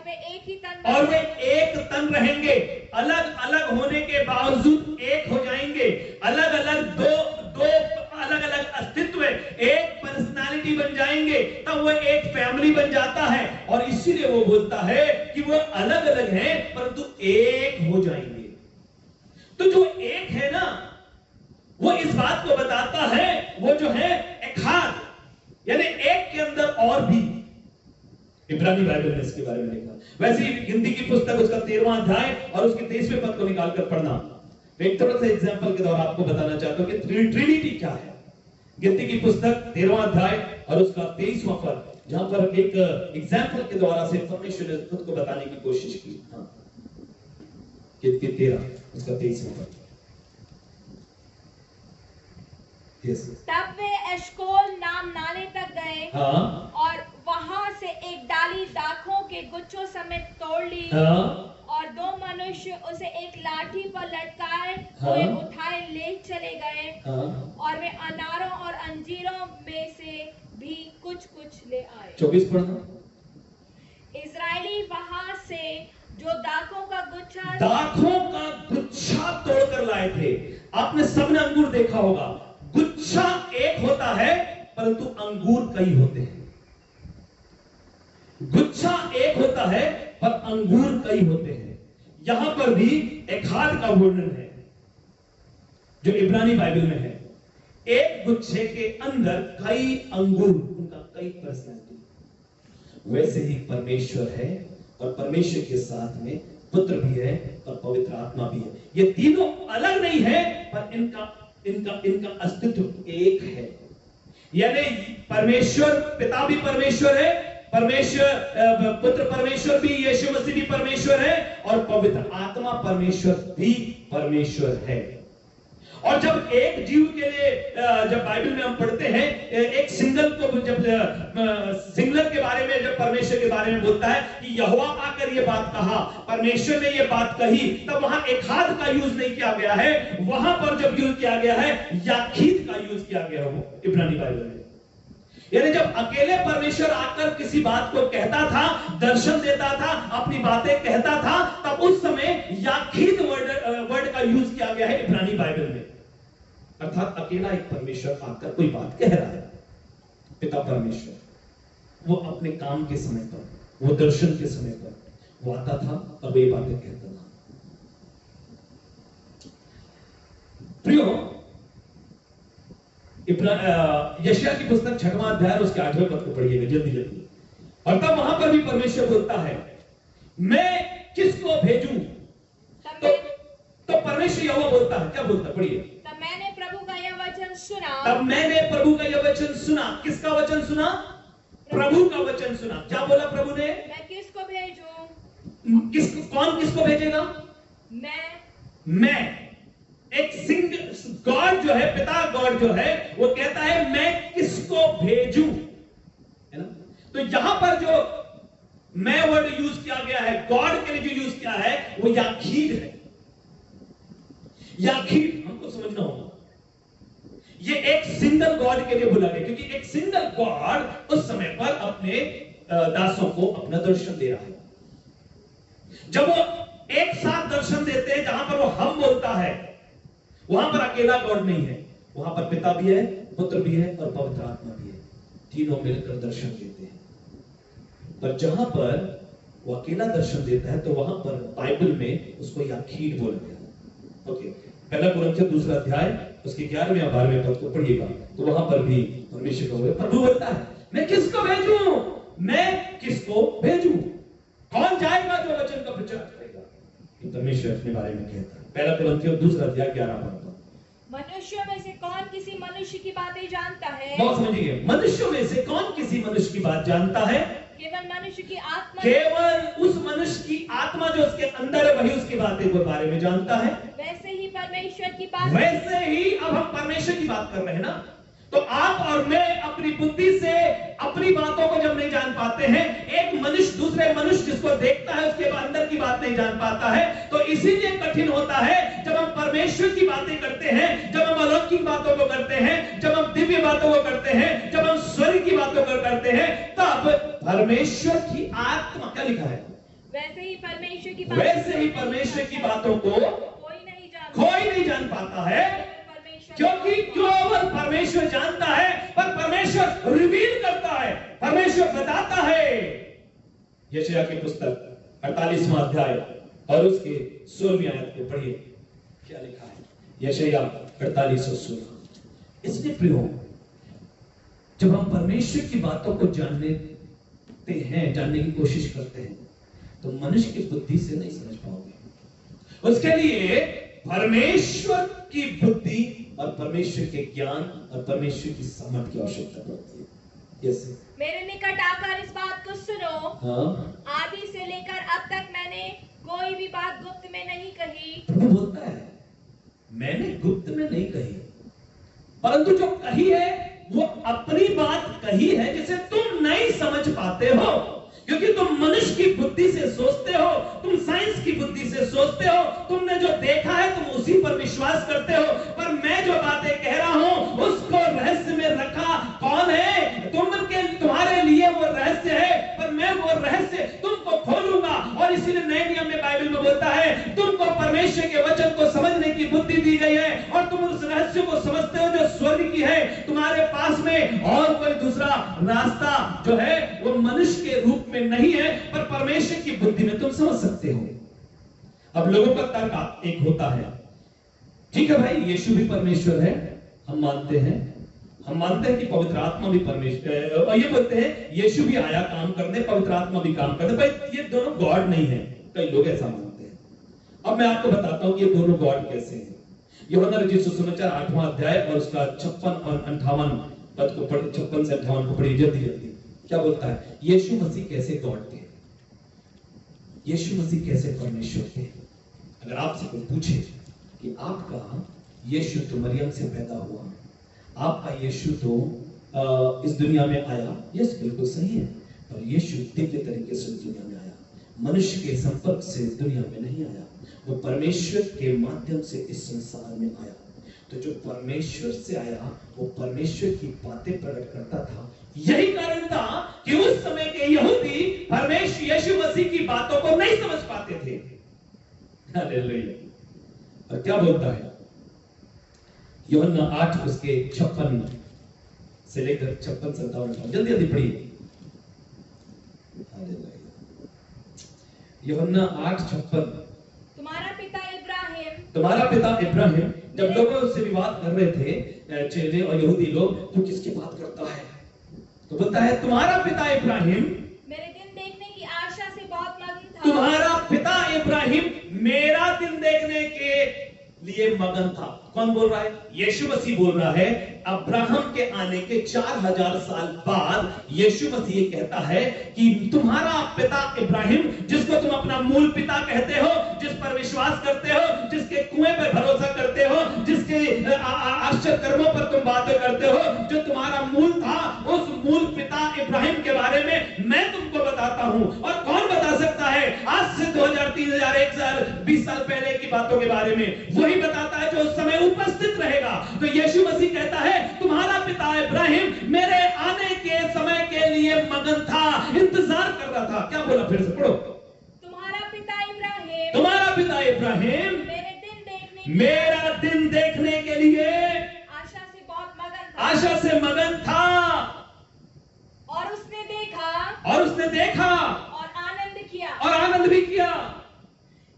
वे एक तन रहेंगे। अलग अलग होने के बावजूद एक हो जाएंगे। अलग अलग दो अलग अलग अस्तित्व, एक पर्सनालिटी बन जाएंगे, तब वो एक फैमिली बन जाता है। और इसीलिए वो बोलता है कि वो अलग अलग हैं परंतु एक हो जाएंगे। तो जो एक है ना, वो इस बात को बताता है, वो जो है एखाद, यानी एक के अंदर और भी। इब्रानी बाइबल में इसके बारे में लिखा। वैसे ही गिनती की पुस्तक उसका 13वां अध्याय और उसके 23वें पद को निकालकर पढ़ना। एक थोड़ा सा एग्जांपल के द्वारा आपको बताना चाहता हूं कि ट्रिनिटी क्या है। गिनती की पुस्तक 13वां अध्याय और उसका 23वां पद, जहां पर एक एग्जांपल के द्वारा से परमेश्वर ने खुद को बताने की कोशिश की। हाँ, गिनती 13 उसका 23वां पद।
तब वे एशकोल नाम नाले तक गए।
हाँ,
और वहां से एक डाली दाखों के गुच्छों समेत तोड़ ली।
हाँ,
और 2 मनुष्य उसे एक लाठी पर लटकाए
हाँ,
हुए उठाए ले चले गए।
हाँ।
और वे अनारों और अंजीरों में से भी कुछ कुछ ले आए।
24 पढ़ना।
इजरायली वहां से जो दाखों का गुच्छा
तोड़कर लाए थे। आपने सबने अंगूर देखा होगा। गुच्छा एक होता है परंतु अंगूर कई होते हैं। गुच्छा एक होता है पर अंगूर कई होते हैं। यहां पर भी एखाद का वर्णन है जो इब्रानी बाइबल में है। एक गुच्छे के अंदर कई अंगूर, उनका कई पर्सनैलिटी। वैसे ही परमेश्वर है और परमेश्वर के साथ में पुत्र भी है और पवित्र आत्मा भी है। ये तीनों अलग नहीं है पर इनका अस्तित्व एक है। यानी परमेश्वर पिता भी परमेश्वर है, परमेश्वर पुत्र परमेश्वर भी, यीशु मसीह भी परमेश्वर है और पवित्र आत्मा परमेश्वर भी परमेश्वर है। और जब एक जीव के लिए जब बाइबल में हम पढ़ते हैं एक सिंगल को, जब सिंगलर के बारे में जब परमेश्वर के बारे में बोलता है कि यहोवा आकर ये बात कहा, परमेश्वर ने ये बात कही, तब वहां एखाद का यूज नहीं किया गया है। वहां पर जब यूज किया गया है याखीद का यूज किया गया हो इब्रानी बाइबल में। यानी जब अकेले परमेश्वर आकर किसी बात को कहता था, दर्शन देता था, अपनी बातें कहता था, तब उस समय याखीद वर्ड का यूज किया गया है इब्रानी बाइबल में। अर्थात अकेला एक परमेश्वर आकर कोई बात कह रहा है, पिता परमेश्वर, वो अपने काम के समय पर वो दर्शन के समय पर वो आता था और वो ये बातें कहता था। प्रियो, यशायाह की पुस्तक 6वां अध्याय उसके 8वें पद को पढ़िएगा जल्दी जल्दी। और तब वहां पर भी परमेश्वर बोलता है, मैं किसको भेजूं? तो परमेश्वर यहोवा बोलता है, क्या बोलता है? पढ़िए।
तब मैंने प्रभु का यह वचन सुना।
तब मैंने प्रभु का यह वचन सुना। किसका वचन सुना? प्रभु का वचन सुना। क्या बोला प्रभु ने?
मैं किसको भेजूं?
कौन किसको भेजेगा? मैं। एक सिंगल गॉड जो है, पिता गॉड जो है, वो कहता है मैं किसको भेजूं, है ना? तो यहां पर जो मैं वर्ड यूज किया गया है, गॉड के लिए जो यूज किया है, वो याखीद है। याखीद हमको समझना होगा, ये एक सिंगल गॉड के लिए बोला गया, क्योंकि एक सिंगल गॉड उस समय पर अपने दासों को अपना दर्शन दे रहा है। जब वो एक साथ दर्शन देते हैं, जहां पर वो हम बोलता है, वहां पर अकेला गॉड नहीं है, वहां पर पिता भी है, पुत्र भी है और पवित्र आत्मा भी है, तीनों मिलकर दर्शन देते हैं। पर जहां पर वो अकेला दर्शन देता है, तो वहां पर बाइबल में उसको याखीद बोला गया। ओके, पहला कुरिन्थियों 2 अध्याय उसके 11वें और 12वें पद को पढ़िएगा, तो वहां पर भी परमेश्वर का प्रभु बोलता है, मैं किसको भेजूं? मैं किसको भेजूं? कौन जाएगा जो वचन का प्रचार करेगा? ये परमेश्वर अपने बारे में कहता है। पहला कुरिन्थियों 2 अध्याय 11 पद।
मनुष्यों में से कौन किसी मनुष्य की बातें जानता है?
बहुत समझिए, मनुष्यों में से कौन किसी मनुष्य की बात जानता है?
केवल मनुष्य की आत्मा,
केवल उस मनुष्य की आत्मा जो उसके अंदर है, वही उसकी बातें के बारे में जानता है।
वैसे ही परमेश्वर की बात,
वैसे ही अब हम परमेश्वर की बात कर रहे हैं ना, तो आप और मैं अपनी बुद्धि से अपनी बातों को जब नहीं जान पाते हैं, एक मनुष्य दूसरे मनुष्य जिसको देखता है उसके अंदर की बात नहीं जान पाता है, तो इसीलिए कठिन होता है जब हम परमेश्वर की बातें करते हैं, जब हम अलौकिक बातों को करते हैं, जब हम दिव्य बातों को करते हैं, जब हम स्वर्ग की बातों को करते हैं, तब परमेश्वर की आत्मा, क्या लिखा है?
वैसे ही परमेश्वर की
बातों को कोई नहीं जान पाता है, क्योंकि केवल परमेश्वर जानता है, पर परमेश्वर रिवील करता है, परमेश्वर बताता है। यशायाह की पुस्तक 48वां अध्याय और उसके 16वीं आयत को पढ़िए, क्या लिखा है? यशायाह 48:16। इसलिए प्रियो, जब हम परमेश्वर की बातों को जानने की कोशिश करते हैं, तो मनुष्य की बुद्धि से नहीं समझ पाओगे। उसके लिए परमेश्वर की बुद्धि और परमेश्वर के ज्ञान और परमेश्वर की समझ की आवश्यकता पड़ती है। यस,
मेरे निकट आकर इस बात को सुनो।
हाँ,
आदि से लेकर अब तक मैंने कोई भी बात गुप्त में नहीं कही।
प्रभु बोलता है, मैंने गुप्त में नहीं कही, परंतु जो कही है वो अपनी बात कही है, जिसे तुम नहीं समझ पाते हो, क्योंकि तुम मनुष्य की बुद्धि से सोचते हो, तुम साइंस की बुद्धि से सोचते हो, तुमने जो देखा है तुम उसी पर विश्वास करते हो। पर मैं जो बातें कह रहा हूं उसको रहस्य में रखा कौन है? तुम्हारे लिए वो रहस्य है, पर मैं वो रहस्य तुमको खोलूंगा। और इसीलिए नए नियम में बाइबल में बोलता है, तुमको परमेश्वर के वचन को समझने की बुद्धि दी गई है, और तुम उस रहस्य को समझते हो जो स्वर्ग की है। तुम्हारे पास में और कोई दूसरा रास्ता जो है वो मनुष्य के रूप में नहीं है, पर परमेश्वर की बुद्धि में तुम समझ सकते हो। अब लोगों का तर्क एक होता है, ठीक है भाई, यीशु भी परमेश्वर है, हम मानते हैं कि पवित्र आत्मा भी परमेश्वर है, और ये बोलते हैं यीशु भी आया काम करने, पवित्र आत्मा भी काम करने। भाई ये दोनों गॉड नहीं है, कई लोग ऐसा मानते हैं। अब मैं आपको बताता हूं कि ये दोनों गॉड कैसे हैं। यूहन्ना रचित सुसमाचार 8वां अध्याय और उसका 56 और 58 पद को पढ़, 56 से 58 को पढ़िए जल्दी जल्दी। क्या बोलता है? यीशु मसीह कैसे गॉड थे, यीशु मसीह कैसे परमेश्वर थे। अगर आपसे कोई पूछे कि आपका यीशु तो मरियम से पैदा हुआ, आपका यीशु तो इस दुनिया में आया, यस बिल्कुल सही है, पर यीशु दिव्य तरीके से इस दुनिया में आया, मनुष्य के संपर्क से इस दुनिया में नहीं आया, वो परमेश्वर के माध्यम से इस संसार में आया। तो जो परमेश्वर से आया वो परमेश्वर की बातें प्रकट करता था। यही कारण था कि उस समय के यहूदी परमेश्वर यीशु मसीह की बातों को नहीं समझ पाते थे। हालेलुया। और क्या बोलता है यूहन्ना 8 उसके 56 से लेकर 56 से 57, जल्दी जल्दी पढ़िए। हालेलुया। यूहन्ना 8:56।
तुम्हारा पिता इब्राहिम
तुम्हारा पिता इब्राहिम, जब लोगों से विवाद कर रहे थे चेले और यहूदी लोग, तू किसकी बात करता है, तो बोलता है तुम्हारा पिता इब्राहिम
मेरे दिन देखने की आशा से बहुत मगन था।
तुम्हारा पिता इब्राहिम मेरा दिन देखने के लिए मगन था। कौन बोल रहा है? यीशु मसीह बोल रहा है। अब्राहम के आने के 4000 साल बाद यीशु मसीह कहता है कि तुम्हारा पिता इब्राहिम, जिसको तुम अपना मूल पिता कहते हो, जिस पर विश्वास करते हो, जिसके कुएं पर भरोसा करते हो, जिसके आश्चर्य कर्मों पर तुम बातें करते हो, जो तुम्हारा मूल था, उस मूल पिता इब्राहिम के बारे में मैं तुमको बताता हूं। और कौन बता सकता है? आज से 2000, 3000, 1000, 20 साल पहले की बातों के बारे में वही बताता है जो उस समय उपस्थित रहेगा। तो यीशु मसीह कहता है तुम्हारा पिता इब्राहिम मेरे आने के समय के लिए मगन था, इंतजार कर रहा था। क्या बोला? फिर से पढ़ो।
तुम्हारा पिता इब्राहिम
तुम्हारा पिता इब्राहिम मेरा दिन देखने के लिए
आशा से बहुत मगन था।
आशा से मगन था।
और उसने देखा
और
आनंद किया।
और आनंद भी किया।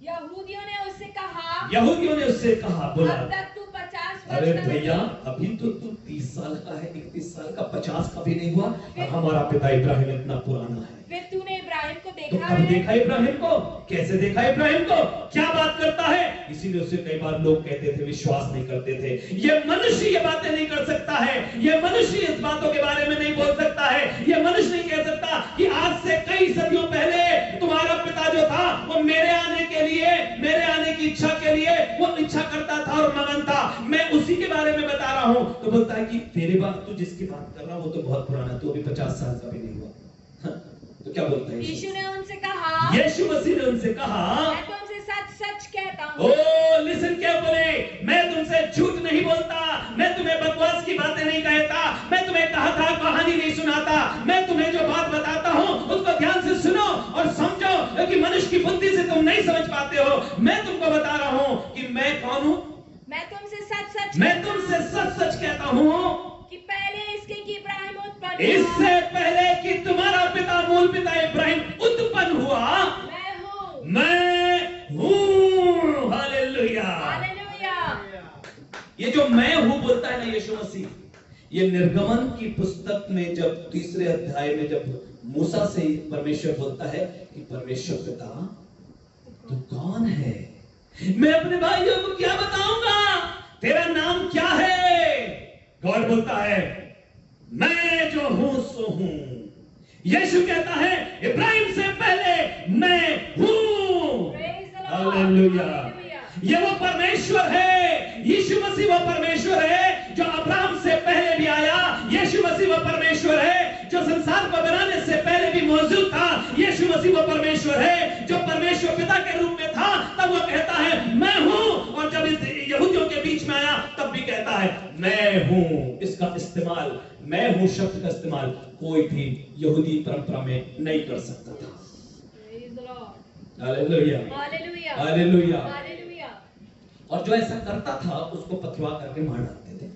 यहूदियों ने उससे कहा
बोला
अब तक तू 50 वर्ष
अरे
का
भैया,
नहीं।
अभी तो तू 30 साल का है, 31 साल का, 50 का भी नहीं हुआ, और हमारा पिता इब्राहिम इतना पुराना है।
फिर तूने इब्राहिम को
तो
देखा
कब
है?
देखा इब्राहिम को? कैसे देखा इब्राहिम को? क्या बात करता है? इसीलिए उससे कई बार लोग कहते थे, विश्वास नहीं करते थे, ये मनुष्य ये बातें नहीं कर सकता है, ये मनुष्य इस बातों के बारे में नहीं बोल सकता है, ये मनुष्य नहीं कह सकता कि आज से कई सदियों पहले तुम्हारा पिता जो था वो मेरे आने के लिए, मेरे आने की इच्छा के लिए वो इच्छा करता था और मगन था। मैं उसी के बारे में बता रहा हूं। तो बोलता है कि तेरे बात, तू जिसकी बात कर रहा वो तो बहुत पुराना, तू अभी 50 साल का भी नहीं हुआ। तो क्या बोलता है?
यीशु ने उनसे कहा,
यीशु मसीह ने उनसे कहा,
मैं तुमसे सच सच कहता हूँ।
ओ लिसन केयरफुली, मैं तुमसे झूठ नहीं बोलता, मैं तुम्हें बकवास की बातें नहीं कहता, मैं तुम्हें कहा था कहानी नहीं सुनाता, मैं तुम्हें जो बात बताता हूँ उसको ध्यान से सुनो और समझो, क्योंकि मनुष्य की बुद्धि से तुम नहीं समझ पाते हो। मैं तुमको बता रहा हूँ कि मैं कौन हूँ।
मैं तुमसे सच
सच कहता हूँ
कि पहले इसके कि इब्राहिम उत्पन्न
इससे पहले कि तुम्हारा पिता, मूल पिता इब्राहिम उत्पन्न हुआ, मैं हूँ। हालेलुया। ये जो मैं हूँ बोलता है ना यीशु मसीह, ये निर्गमन की पुस्तक में जब 3 अध्याय में जब मूसा से परमेश्वर बोलता है कि परमेश्वर पिता तू कौन है, मैं अपने भाइयों को क्या बताऊंगा, तेरा नाम क्या है? गॉड बोलता है मैं जो हूं सो हूं। यीशु कहता है इब्राहिम से पहले मैं हूं। हालेलुया। ये वो परमेश्वर है, यीशु मसीह वो परमेश्वर है जो अब्राहम से पहले भी आया। यीशु मसीह वो परमेश्वर है जो संसार को बनाने से पहले भी मौजूद था। यीशु मसीह वो परमेश्वर है जो परमेश्वर पिता के रूप में था, तब वो कहता है मैं हूं, और जब इस यहूदियों के बीच में आया तब भी कहता है मैं हूं। इसका इस्तेमाल, मैं हूं शब्द का इस्तेमाल कोई भी यहूदी परंपरा में नहीं कर सकता था। Hallelujah,
hallelujah,
hallelujah.
हालेलुया।
और जो ऐसा करता था उसको पथरवा करके मार डालते थे।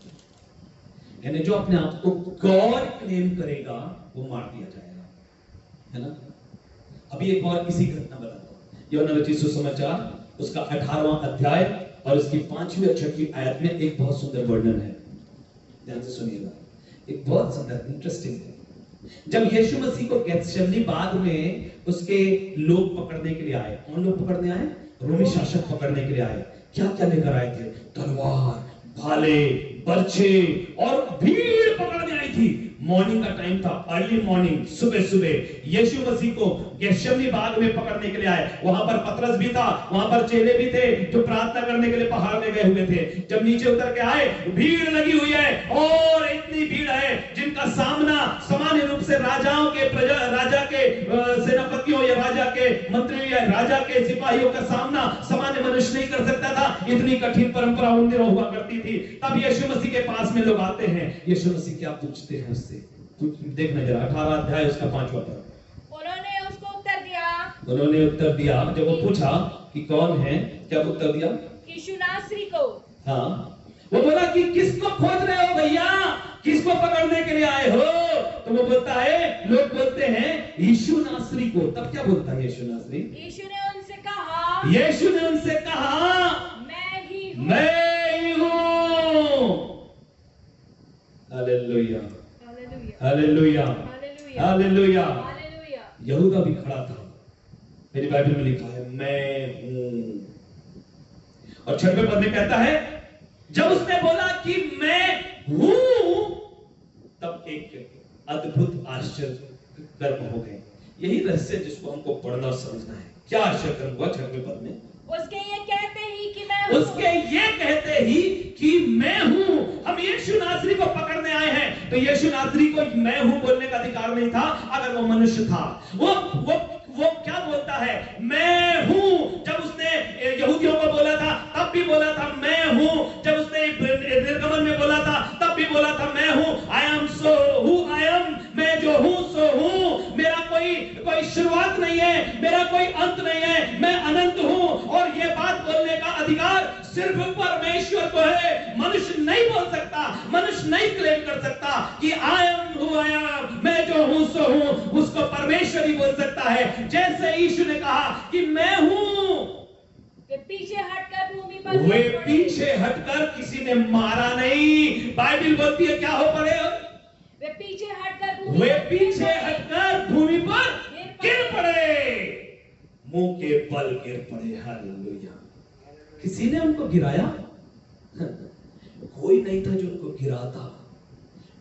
यानी जो अपने आप को गॉड क्लेम करेगा वो मार दिया जाएगा, है ना। अभी एक और इसी घटना बताता हूं। यूहन्ना रचित सुसमाचार उसका 18वां अध्याय और उसकी 5वीं और 6वीं आयत में एक बहुत सुंदर वर्णन है। ध्यान से सुनिएगा, एक बहुत सुंदर इंटरेस्टिंग है। जब यीशु मसीह को गेत्सेमनी बाग में उसके लोग पकड़ने के लिए आए, कौन लोग पकड़ने आए? रोमी शासक पकड़ने के लिए आए। क्या क्या लेकर आए थे? तलवार, भाले, बर्छे और भीड़ पकड़ने आई थी। मॉर्निंग का टाइम था, अर्ली मॉर्निंग, सुबह सुबह यीशु मसीह को गेत्सेमनी बाग में पकड़ने के लिए आए। वहां पर पतरस भी था, वहां पर चेले भी थे जो प्रार्थना करने के लिए पहाड़ में गए हुए थे। जब नीचे उतर के आए, भीड़ लगी हुई है, और इतनी भीड़ है जिनका सामना सामान्य रूप से राजाओं के राजा के सेनापतियों या राजा के मंत्रियों या राजा के सिपाहियों का सामना सामान्य मनुष्य नहीं कर सकता था। इतनी कठिन परंपरा उन दिनों हुआ करती थी। तब यीशु मसीह के पास में लोग आते हैं। यीशु मसीह क्या पूछते हैं उससे? देखना जरा 18 अध्याय उसका 5वां पद।
उन्होंने उसको उत्तर
दिया, जब वो पूछा कि कौन है, क्या उत्तर दिया?
यीशु नासरी को।
हाँ, वो बोला कि किसको खोज रहे हो भैया, किसको पकड़ने के लिए आए हो? तो वो बोलता है, लोग बोलते हैं यीशु नासरी को। तब क्या बोलता है यीशु नासरी?
यीशु ने
यीशु ने उनसे कहा,
मैं ही हूँ।
मैं ही हूं। Hallelujah,
hallelujah,
hallelujah,
hallelujah,
hallelujah.
Hallelujah.
यहूदा भी खड़ा था। मेरी बाइबल में लिखा है, मैं हूं। और 6वें पद में कहता है, जब उसने बोला कि मैं हूं, तब एक अद्भुत आश्चर्य कर्म हो गए। यही रहस्य जिसको हमको पढ़ना और समझना है। क्या आश्चर्य कर्म हुआ 6वें पद में?
उसके ये कहते ही कि मैं हूँ।
उसके ये कहते ही कि मैं हूं। हम यीशु नासरी को पकड़ने आए हैं, तो यीशु नासरी को मैं हूं बोलने का अधिकार नहीं था अगर वो मनुष्य था। वो क्या बोलता है? मैं हूं। जब उसने यहूदियों को बोला था तब भी बोला था मैं हूं। जब उसने निर्गमन में बोला था तब भी बोला था मैं हूं। I am so who I am. मैं जो हूं सो हूं। मेरा कोई शुरुआत नहीं है, मेरा कोई अंत नहीं है, मैं अनंत हूं। और ये बात बोलने का अधिकार सिर्फ परमेश्वर को है। मनुष्य नहीं बोल सकता, मनुष्य नहीं क्लेम कर सकता कि I am who I am. मैं जो हूं सो हूं, उसको परमेश्वर ही बोल सकता है। जैसे यीशु ने कहा कि मैं हूं,
वे पीछे हटकर भूमि पर
वे
गिर पड़े।
पीछे हटकर, किसी ने मारा नहीं। बाइबल बोलती है क्या हो पड़े?
वे पीछे हटकर भूमि
वे
पर गिर
पीछे
पड़े।
हटकर भूमि पर गिर पड़े, मुंह के बल गिर पड़े। हालेलुया। किसी ने उनको गिराया? कोई नहीं था जो उनको गिराता।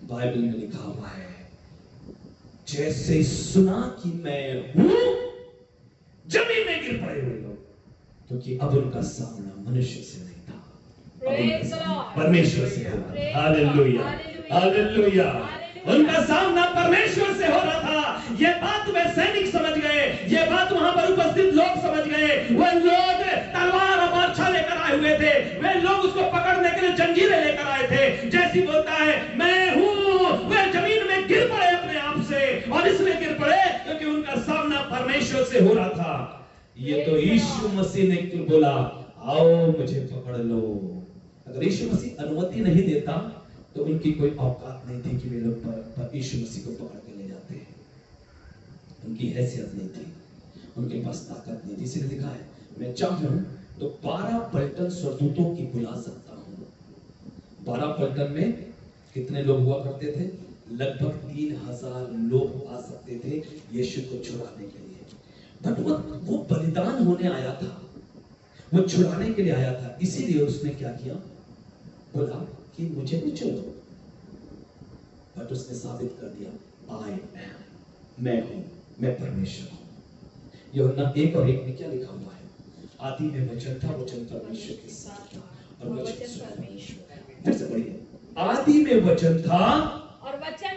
बाइबल में लिखा हुआ है, जैसे सुना कि मैं हूं, जमीन में गिर पड़े हुए लोग, क्योंकि अब उनका सामना मनुष्य से नहीं था, अब उनका सामना परमेश्वर से हो रहा था। Hallelujah, hallelujah. उनका सामना परमेश्वर से हो रहा था। ये बात वे सैनिक समझ गए, ये बात वहां पर उपस्थित लोग समझ गए। वे लोग तलवार और बर्छा लेकर आए हुए थे, वे लोग उसको पकड़ने के लिए जंजीरें लेकर आए थे। जैसी बोलता है मैं हूं, वे जमीन में गिर पड़े अपने आप से। और इसलिए गिर पड़े क्योंकि उनका सामना परमेश्वर से हो रहा था। ये तो यीशु मसीह ने बोला, आओ मुझे पकड़ लो। अगर यीशु मसीह अनुमति नहीं देता तो उनकी कोई औकात नहीं थी कि वे लोग पर यीशु मसीह को पकड़ के ले जाते हैं। उनकी हैसियत नहीं थी, उनके पास ताकत नहीं थी। इसलिए लिखा है, मैं चाहूं तो 12 पलटन स्वर्गदूतों की बुला सकता हूं। 12 पलटन में कितने लोग हुआ करते थे? लगभग 3000 लोग आ सकते थे यीशु को छुड़ाने के लिए। बट वो बलिदान होने आया था, वो छुड़ाने के लिए आया था। इसीलिए उसने क्या किया? बोला कि मुझे भी छोड़ो। बट उसने साबित कर दिया, आई एम, मैं हूं, मैं परमेश्वर हूं। यूहन्ना 1:1 में क्या लिखा हुआ है? आदि में वचन था, वचन परमेश्वर के साथ था और वचन परमेश्वर। फिर से पढ़िए, आदि में वचन था
और वचन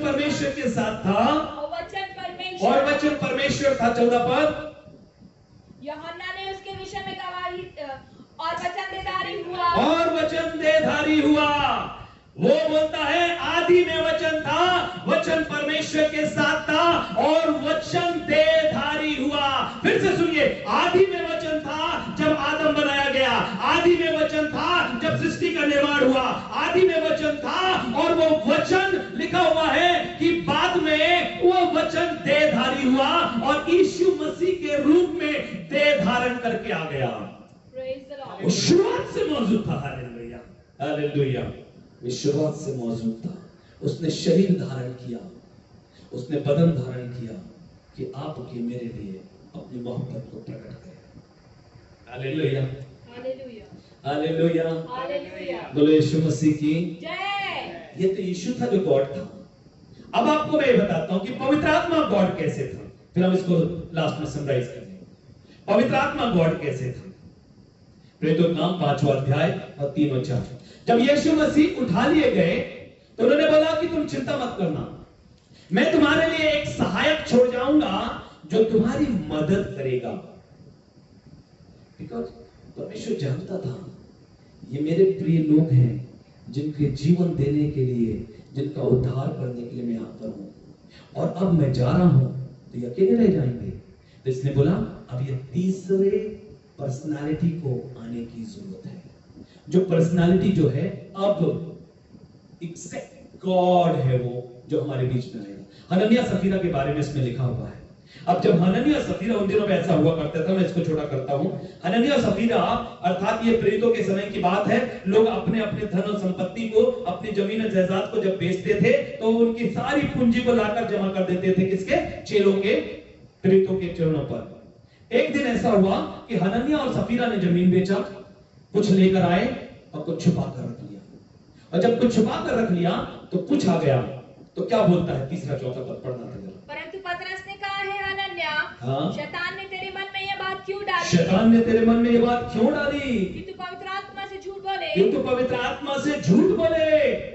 परमेश्वर के साथ था और वचन परमेश्वर था। 14 पद,
यूहन्ना ने उसके विषय में गवाही और वचन देधारी हुआ।
और वचन देधारी हुआ। वो बोलता है आदि में वचन था, वचन परमेश्वर के साथ था और वचन देधारी हुआ। फिर से सुनिए, आदि में वचन था जब आदम बनाया गया, आदि में वचन था जब सृष्टि का निर्माण हुआ, आदि में वचन था। और वो वचन लिखा हुआ है कि बाद में वो वचन देधारी हुआ और यीशु मसीह के रूप में देह धारण करके आ गया। वो शुरुआत से मौजूद था। Hallelujah, hallelujah. वो शुरुआत से मौजूद था। उसने शरीर धारण किया, उसने बदन धारण किया कि आपके मेरे लिए अपनी मोहब्बत को प्रकट करे। Hallelujah,
hallelujah,
hallelujah,
hallelujah.
बोलो यीशु मसीह की
जय।
ये तो यीशु था जो गॉड था। अब आपको मैं बताता हूं कि पवित्र आत्मा गॉड कैसे था, फिर हम इसको लास्ट में समराइज करेंगे। पवित्र आत्मा गॉड कैसे था? प्रेरितों के काम 5वां अध्याय और 3 और 4। जब यीशु मसीह उठा लिए गए तो उन्होंने बोला कि तुम चिंता मत करना, मैं तुम्हारे लिए एक सहायक छोड़ जाऊंगा जो तुम्हारी मदद करेगा। बिकॉज़ परमेश्वर जानता था ये मेरे प्रिय लोग हैं जिनके जीवन देने के लिए, जिनका उद्धार करने के लिए मैं यहाँ पर हूं। और अब मैं जा रहा हूं तो ये अकेले रह जाएंगे। तो इसने बोला अब ये तीसरे पर्सनालिटी को आने की जरूरत है। जो पर्सनालिटी जो है अब एग्जैक्ट गॉड है, वो जो हमारे बीच में आएगा। हनन्याह सफीरा के बारे में इसमें लिखा हुआ है अब जब हननिया और सफीरा, उन दिनों में ऐसा हुआ करता था, मैं इसको छोटा करता हूं। हननिया और सफीरा अर्थात ये प्रेरितों के समय की बात है, लोग अपने अपने धन और संपत्ति को, अपनी जमीन और जायदाद को जब बेचते थे तो उनकी सारी पूंजी को लाकर जमा कर देते थे किसके? चेलों के, प्रेरितों के चरणों पर। एक दिन ऐसा हुआ कि हननिया और सफीरा ने जमीन बेचा, कुछ लेकर आए और कुछ छुपा कर रख लिया। और जब कुछ छुपा कर रख लिया तो पूछा गया, तो क्या बोलता है? तीसरा चौथा पद पढ़ना था।
परंतु पतरस ने कहा, है हनन्या,
हाँ?
शैतान ने तेरे मन में यह बात क्यों डाली?
शैतान ने तेरे मन में ये बात क्यों डाली
कि तू पवित्र आत्मा से झूठ बोले,
कि तू पवित्र आत्मा से झूठ बोले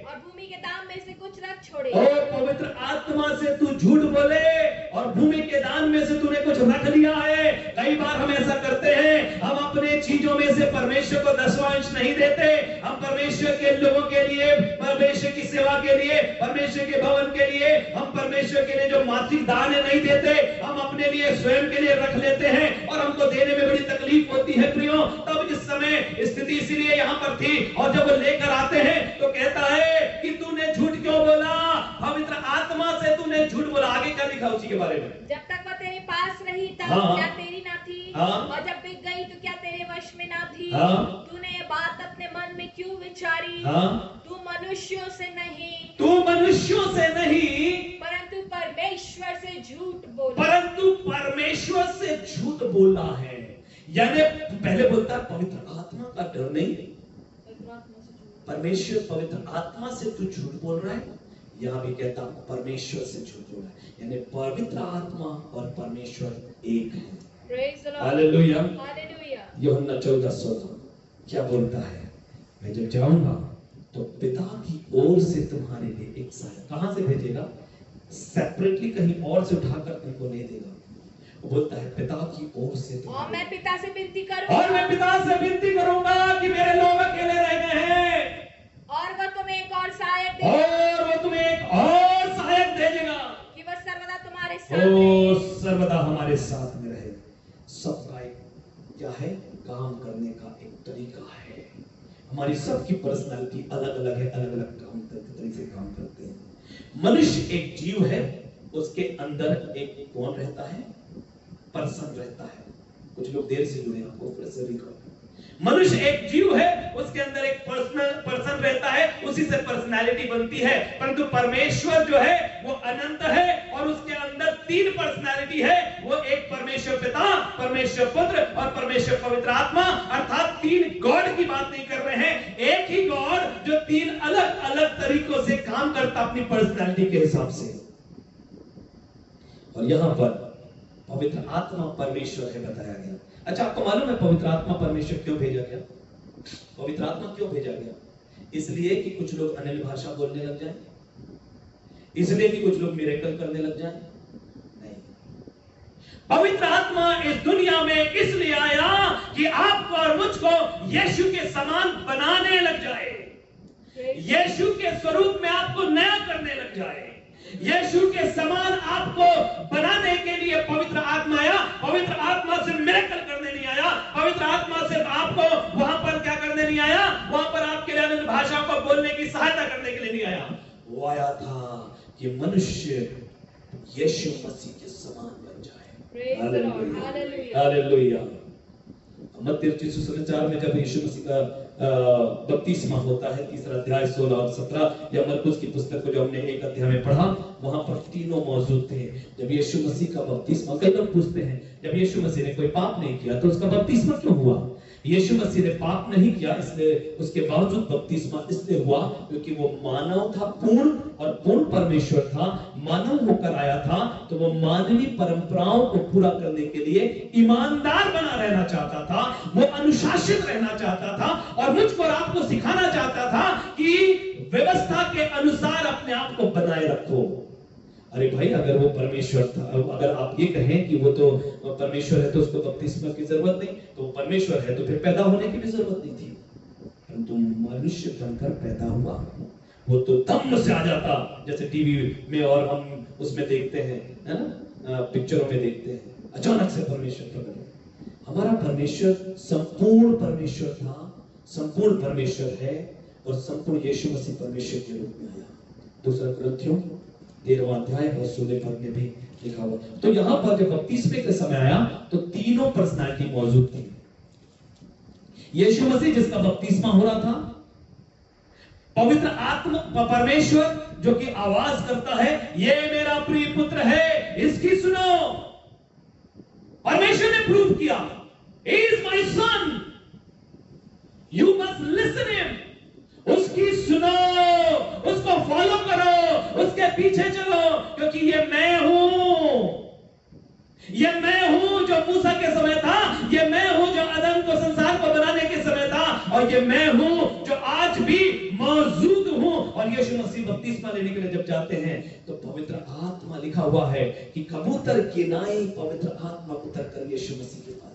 और भूमि के दाम में से कुछ रख छोड़े।
और पवित्र आत्मा से तू झूठ बोले और भूमि के दान में से तूने कुछ रख लिया है। कई बार हम ऐसा करते हैं, हम अपने चीजों में से परमेश्वर को 10वां अंश नहीं देते। हम परमेश्वर के लोगों के लिए, परमेश्वर की सेवा के लिए, परमेश्वर के भवन के लिए, हम परमेश्वर के लिए जो मासिक दान है नहीं देते, हम अपने लिए स्वयं के लिए रख लेते हैं और हमको देने में बड़ी तकलीफ होती है प्रियो। तब इस समय स्थिति इसीलिए यहाँ पर थी, और जब वो लेकर आते हैं तो कहता है कि तूने झूठ क्यों बोला? पवित्र आत्मा से तूने झूठ बोला। आगे क्या लिखा उसी के बारे में?
जब तक वह तेरे पास रही तब
हाँ।
क्या तेरी ना थी?
हाँ।
और जब बिक गई तो क्या तेरे वश में ना थी?
हाँ।
तूने ये बात अपने मन में क्यों विचारी?
हाँ?
तू मनुष्यों से नहीं,
तू मनुष्यों से नहीं
परंतु परमेश्वर से झूठ बोला।
परंतु परमेश्वर से झूठ बोला है। यानी पहले बोलता है पवित्र आत्मा का डर नहीं, परमेश्वर पवित्र आत्मा से तू झूठ बोल रहा है। यहां भी कहता परमेश्वर से झूठ बोल रहा है, यानी पवित्र आत्मा और परमेश्वर एक है।
Praise the Lord.
Hallelujah.
Hallelujah.
यूहन्ना 14:16 क्या बोलता है? मैं जब जाऊंगा तो पिता की ओर से तुम्हारे लिए एक सहायक, कहां से भेजेगा? सेपरेटली कहीं और से उठाकर तुमको नहीं देगा। वो बोलता है पिता की ओर से
और मैं पिता से विनती
और
करूंगा,
मैं पिता से विनती करूंगा कि मेरे लोग अकेले रह गए हैं
और वह तुम्हें एक और सहायक देगा,
और वो तुम्हें एक और सहायक भेजेगा
कि वह सर्वदा तुम्हारे
ओ
साथ रहे।
सर्वदा हमारे साथ में रहे। सबका एक क्या है? काम करने का एक तरीका है। हमारी सबकी पर्सनालिटी अलग अलग है, अलग अलग काम तरीके से काम करते हैं। मनुष्य एक जीव है, उसके अंदर एक कौन रहता है? पर्सन रहता है। कुछ लोग देर से जुड़े, आपको फिर से रिकॉर्ड। मनुष्य एक जीव है, उसके अंदर एक पर्सन रहता है, उसी से पर्सनालिटी बनती है। परंतु परमेश्वर जो है वो अनंत है और उसके अंदर 3 पर्सनालिटी है। वो एक परमेश्वर पिता, परमेश्वर पुत्र और परमेश्वर पवित्र आत्मा, अर्थात 3 गॉड की बात नहीं कर रहे हैं। एक ही गॉड जो 3 अलग अलग तरीकों से काम करता अपनी पर्सनालिटी के हिसाब से। और यहां पर पवित्र आत्मा परमेश्वर है बताया गया। अच्छा, आपको मालूम है पवित्र आत्मा परमेश्वर क्यों भेजा गया? पवित्र आत्मा क्यों भेजा गया? इसलिए कि कुछ लोग अन्य भाषा बोलने लग जाएं, इसलिए कि कुछ लोग मिरेकल करने लग जाएं? नहीं, पवित्र आत्मा इस दुनिया में इसलिए आया कि आपको और मुझको यीशु के समान बनाने लग जाए, यीशु के स्वरूप में आपको नया करने लग जाए। यीशु के समान आपको बनाने के लिए पवित्र आत्मा आया। पवित्र आत्मा से मिरेकल करने नहीं आया, पवित्र आत्मा से आपको वहां पर क्या करने नहीं आया, वहां पर आपके लिए अन्य भाषा को बोलने की सहायता करने के लिए नहीं आया। वो आया था कि मनुष्य यीशु मसीह के समान बन जाए। Hallelujah, hallelujah. मत्ती रचित सुसमाचार में जब यीशु मसीह का बपतिस्मा होता है, 3 अध्याय 16 और 17, या मरकुस की पुस्तक को जो हमने 1 अध्याय में पढ़ा, वहां पर तीनों मौजूद थे। जब यीशु मसीह का बपतिस्मा, कई लोग पूछते हैं जब यीशु मसीह ने कोई पाप नहीं किया तो उसका बपतिस्मा क्यों हुआ? यीशु मसीह ने पाप नहीं किया, इसलिए उसके बावजूद बपतिस्मा इसलिए हुआ क्योंकि वो मानव था, पूर्ण और पूर्ण परमेश्वर था, मानव होकर आया था। तो वो मानवीय परंपराओं को पूरा करने के लिए ईमानदार बना रहना चाहता था, वो अनुशासित रहना चाहता था और मुझको और आपको सिखाना चाहता था कि व्यवस्था के अनुसार अपने आप को बनाए रखो। अरे भाई, अगर वो परमेश्वर था, अगर आप ये कहें कि वो तो परमेश्वर है तो उसको बपतिस्मा की जरूरत नहीं, तो वो परमेश्वर है तो फिर पैदा होने की भी जरूरत नहीं थी। परंतु मनुष्य बनकर पैदा हुआ, वो तो दम से आ जाता, जैसे टीवी में और हम उसमें देखते हैं, है ना, पिक्चरों में देखते हैं, अचानक से परमेश्वर प्रकट। हमारा परमेश्वर संपूर्ण परमेश्वर था, संपूर्ण परमेश्वर है और संपूर्ण यीशु मसीह परमेश्वर के रूप में आया। 2 कुरिन्थियों 13वां अध्याय और 16 पद में भी लिखा हुआ। तो यहां पर जब बपतिस्मे का समय आया तो तीनों पर्सनालिटी मौजूद थी। यीशु मसीह जिसका बपतिस्मा हो रहा था, पवित्र आत्मा परमेश्वर जो कि आवाज करता है, ये मेरा प्रिय पुत्र है, इसकी सुनो। परमेश्वर ने प्रूव किया, he is my son, you must listen him. उसकी सुनो, उसको फॉलो करो, उसके पीछे चलो, क्योंकि ये मैं हूं। ये मैं हूं जो मूसा के समय था, ये मैं हूं जो आदम को संसार को बनाने के समय था, और ये मैं हूं जो आज भी मौजूद हूं। और यीशु मसीह बपतिस्मा लेने के लिए जब जाते हैं तो पवित्र आत्मा लिखा हुआ है कि कबूतर की नाई पवित्र आत्मा उतर कर यीशु मसीह के पास,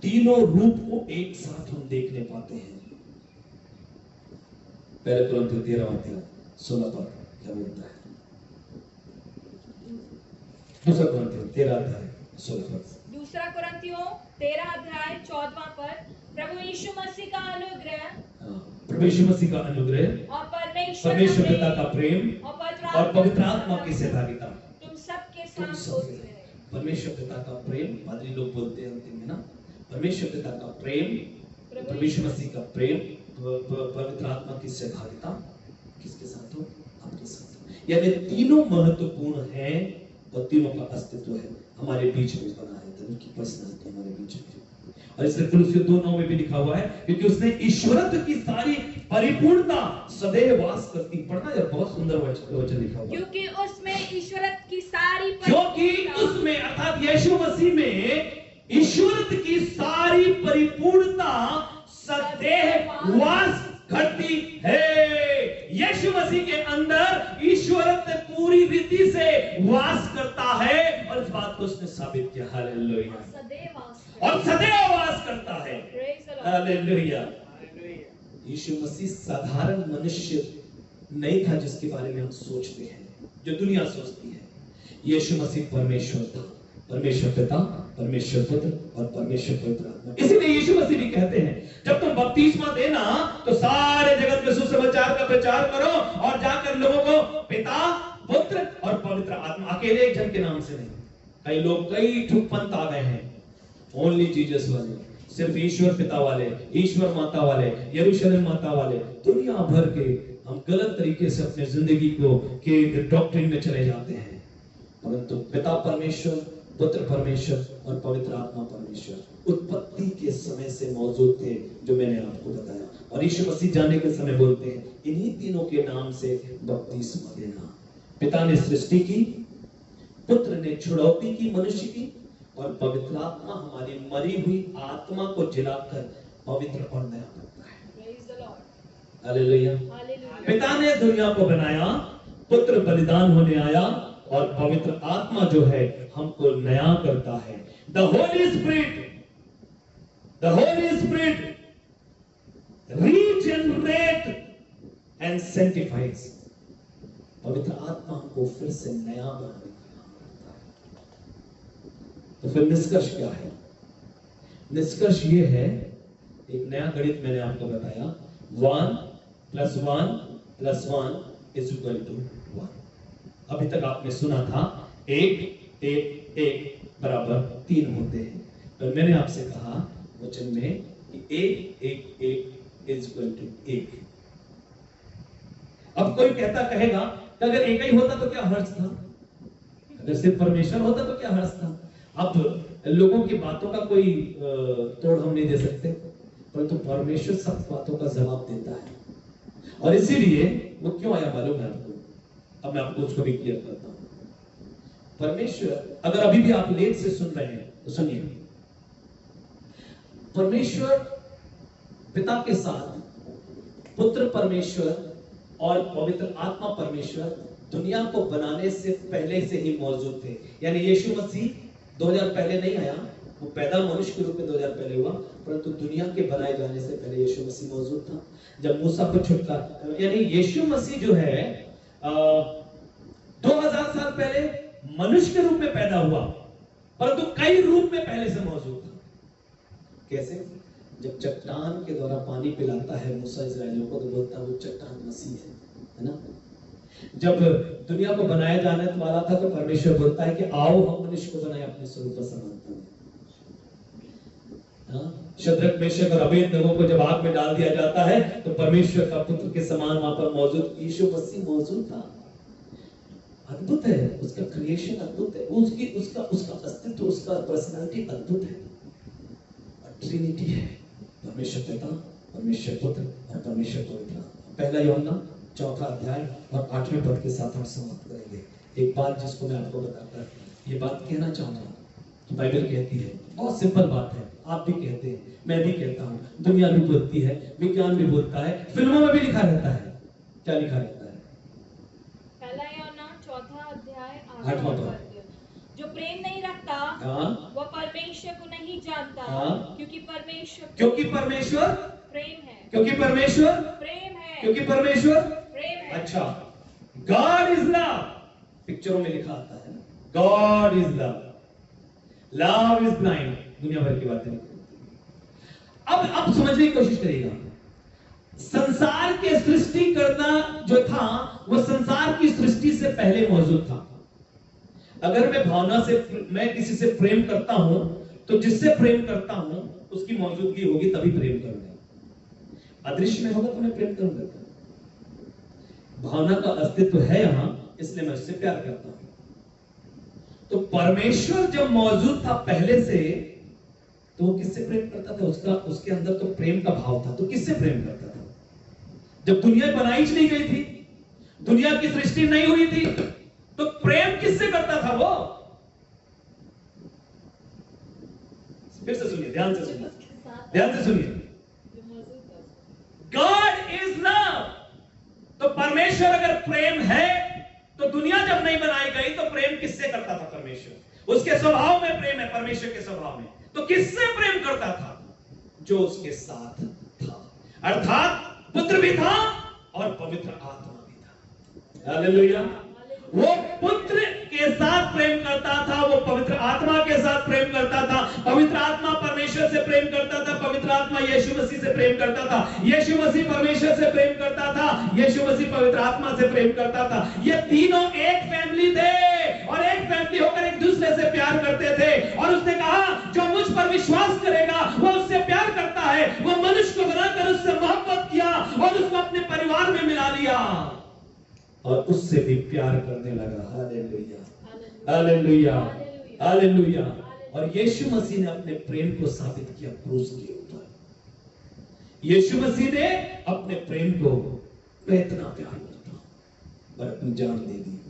तीनों रूप को एक साथ हम देखने पाते हैं। पहले कुरिन्थियों 13वां अध्याय 16 पद क्या बोलता है? दूसरा कुरिन्थियों 13 अध्याय 16 पद।
दूसरा कुरिन्थियों 13 अध्याय 14वां पद, प्रभु यीशु मसीह का अनुग्रह,
प्रभु यीशु मसीह का अनुग्रह
और परमेश्वर
पिता का प्रेम और पवित्र आत्मा की सहभागिता
तुम सबके साथ होती रहे।
परमेश्वर पिता का प्रेम, पादरी लोग बोलते हैं अंतिम में ना, परमेश्वर पिता का प्रेम, प्रभु यीशु मसीह का प्रेम, पवित्र आत्मा की सहभागिता किसके साथ हो? आपके साथ। यानी तीनों महत्वपूर्ण हैं और तीनों का अस्तित्व है हमारे बीच में बना है, तीनों की पर्सनालिटी हमारे बीच में। और इसलिए कुलुस्सियों 2:9 में भी लिखा हुआ है, क्योंकि उसने ईश्वरत्व की सारी परिपूर्णता सदैव वास करती। पढ़ना यार, बहुत सुंदर वचन लिखा हुआ है।
क्योंकि उसमें ईश्वरत्व की सारी
क्योंकि उसमें अर्थात यीशु मसीह में ईश्वरत्व की सारी परिपूर्णता सदैव वास करती है। यीशु मसीह के अंदर ईश्वरत्व पूरी रीति से वास करता है, और इस बात को उसने साबित किया। हालेलुया। और सदैव वास करता है। हालेलुया। यीशु मसीह साधारण मनुष्य नहीं था जिसके बारे में हम सोचते हैं, जो दुनिया सोचती है। यीशु मसीह परमेश्वर था, परमेश्वर पिता, परमेश्वर पुत्र और परमेश्वर पवित्र आत्मा। इसीलिए यीशु मसीह भी कहते हैं, जब तुम बपतिस्मा देना तो सारे जगत में सुसमाचार का प्रचार करो और जाकर लोगों को पिता, पुत्र और पवित्र आत्मा, अकेले एक जन के नाम से नहीं। कई लोग कई ठुक पंथ आ गए हैं, ओनली जीसस वाले, सिर्फ ईश्वर पिता वाले, ईश्वर माता वाले, यरूशलेम माता वाले, दुनिया भर के हम गलत तरीके से अपने जिंदगी को के डॉक्ट्रिन में चले जाते हैं। परंतु पिता परमेश्वर, पुत्र परमेश्वर और पवित्र आत्मा परमेश्वर उत्पत्ति के समय से मौजूद थे, जो मैंने आपको बताया। और यीशु मसीह जाने के समय बोलते हैं, इन्हीं तीनों के नाम से बपतिस्मा देना। पिता ने सृष्टि की, पुत्र ने छुड़ौती की मनुष्य की, और पवित्र आत्मा हमारी मरी हुई आत्मा को जिलाकर पवित्र और नया करता है। हालेलुया। पिता ने दुनिया को बनाया, पुत्र बलिदान होने आया, और पवित्र आत्मा जो है हमको नया करता है। The Holi spirit regenerate and सेंटिफाइज। पवित्र आत्मा हमको फिर से नया बनाने का काम करता है। तो फिर निष्कर्ष क्या है? निष्कर्ष ये है, एक नया गणित मैंने आपको बताया, 1 + 1 + 1 = 1। अभी तक आपने सुना था 1 1 1 बराबर 3 होते हैं, पर मैंने आपसे कहा वचन में कि 1 1 1 = 1। अब कोई कहेगा कि अगर एक ही होता तो क्या हर्ज था, अगर सिर्फ परमेश्वर होता तो क्या हर्ज था। अब लोगों की बातों का कोई तोड़ हम नहीं दे सकते, परंतु परमेश्वर सब बातों का जवाब देता है। और इसीलिए वो क्यों आया मालूम है आपको? अब मैं आपको उसको भी क्लियर करता हूं। परमेश्वर, अगर अभी भी आप लेट से सुन रहे हैं तो सुनिए, परमेश्वर पिता के साथ पुत्र परमेश्वर और पवित्र आत्मा परमेश्वर दुनिया को बनाने से पहले से ही मौजूद थे। यानी यीशु मसीह 2000 पहले नहीं आया, वो पैदा मनुष्य के रूप में 2000 पहले हुआ, परंतु दुनिया के बनाए जाने से पहले यीशु मसीह मौजूद था। जब मूसा को छुटकारा, यानी यीशु मसीह जो है 2000 साल पहले मनुष्य के रूप में पैदा हुआ, परंतु कई रूप में पहले से मौजूद था। कैसे? जब चट्टान के द्वारा पानी पिलाता है मूसा इस्राएलियों को, तो बोलता है वो चट्टान मसीह है ना। जब दुनिया को बनाया जाने वाला था तो परमेश्वर बोलता है कि आओ हम मनुष्य को बनाए अपने स्वरूप और समानता में। शद्रक मेशक और अबेदनगो को जब आग में डाल दिया जाता है तो परमेश्वर का पुत्र के समान वहां पर मौजूद यीशु मसीह मौजूद था। अद्भुत है, उसका क्रिएशन अद्भुत है, उसका अस्तित्व, उसका पर्सनालिटी अद्भुत है। ट्रिनिटी है, परमेश्वर पिता, परमेश्वर पुत्र और परमेश्वर पवित्र आत्मा। पहला यूहन्ना 4 अध्याय और 8वें पद के साथ हम समाप्त करेंगे। एक बात जिसको मैं आपको बताता, ये बात कहना चाहूंगा कि बाइबल कहती है, बहुत सिंपल बात है, आप भी कहते हैं, मैं भी कहता हूं, दुनिया भी बोलती है, विज्ञान भी बोलता है, फिल्मों में भी लिखा रहता है। क्या लिखा रहता है?
पहला यूहन्ना 4 अध्याय
8वां पद।
जो प्रेम नहीं रखता वो परमेश्वर को नहीं जानता, क्योंकि परमेश्वर प्रेम है।
क्योंकि परमेश्वर
प्रेम है।
क्योंकि परमेश्वर
प्रेम है।
अच्छा, गॉड इज लव, पिक्चरों में लिखा आता है, God is love, love is blind, दुनिया भर की बातें। अब समझने की कोशिश करिएगा, संसार के सृष्टि करना जो था वो संसार की सृष्टि से पहले मौजूद था। अगर मैं भावना से, मैं किसी से प्रेम करता हूं तो जिससे प्रेम करता हूं उसकी मौजूदगी होगी तभी प्रेम करूंगा। अदृश्य में होगा तो मैं प्रेम करूंगा। भावना का अस्तित्व है यहां, इसलिए मैं उससे प्यार करता हूं। तो परमेश्वर जब मौजूद था पहले से, तो वो किससे प्रेम करता था? उसके अंदर तो प्रेम का भाव था, तो किससे प्रेम करता था? जब दुनिया बनाई नहीं गई थी, दुनिया की सृष्टि नहीं हुई थी, तो प्रेम किससे करता था वो? फिर से सुनिए, ध्यान से सुनिए, ध्यान से सुनिए। God is love. तो परमेश्वर अगर प्रेम है तो दुनिया जब नहीं बनाई गई तो प्रेम किससे करता था? परमेश्वर। उसके स्वभाव में प्रेम है, परमेश्वर के स्वभाव में। तो किससे प्रेम करता था? जो उसके साथ था, अर्थात पुत्र भी था और पवित्र आत्मा भी था। हालेलुया। वो पुत्र के साथ प्रेम करता था, वो पवित्र आत्मा के साथ प्रेम करता था। पवित्र आत्मा परमेश्वर से प्रेम करता था, पवित्र आत्मा यीशु मसीह से प्रेम करता था, यीशु मसीह परमेश्वर से प्रेम करता था, यीशु मसीह पवित्र आत्मा से प्रेम करता था। ये तीनों एक फैमिली थे और एक फैमिली होकर एक दूसरे से प्यार करते थे। और उसने कहा, जो मुझ पर विश्वास करेगा वो उससे प्यार करता है। वो मनुष्य को बनाकर उससे मोहब्बत किया और उसको अपने परिवार में मिला लिया और उससे भी प्यार करने लगा। Hallelujah, hallelujah, hallelujah. और यीशु मसीह ने अपने प्रेम को साबित किया क्रूस के ऊपर। यीशु मसीह ने अपने प्रेम को, मैं इतना प्यार करता हूं और अपनी जान दे दी।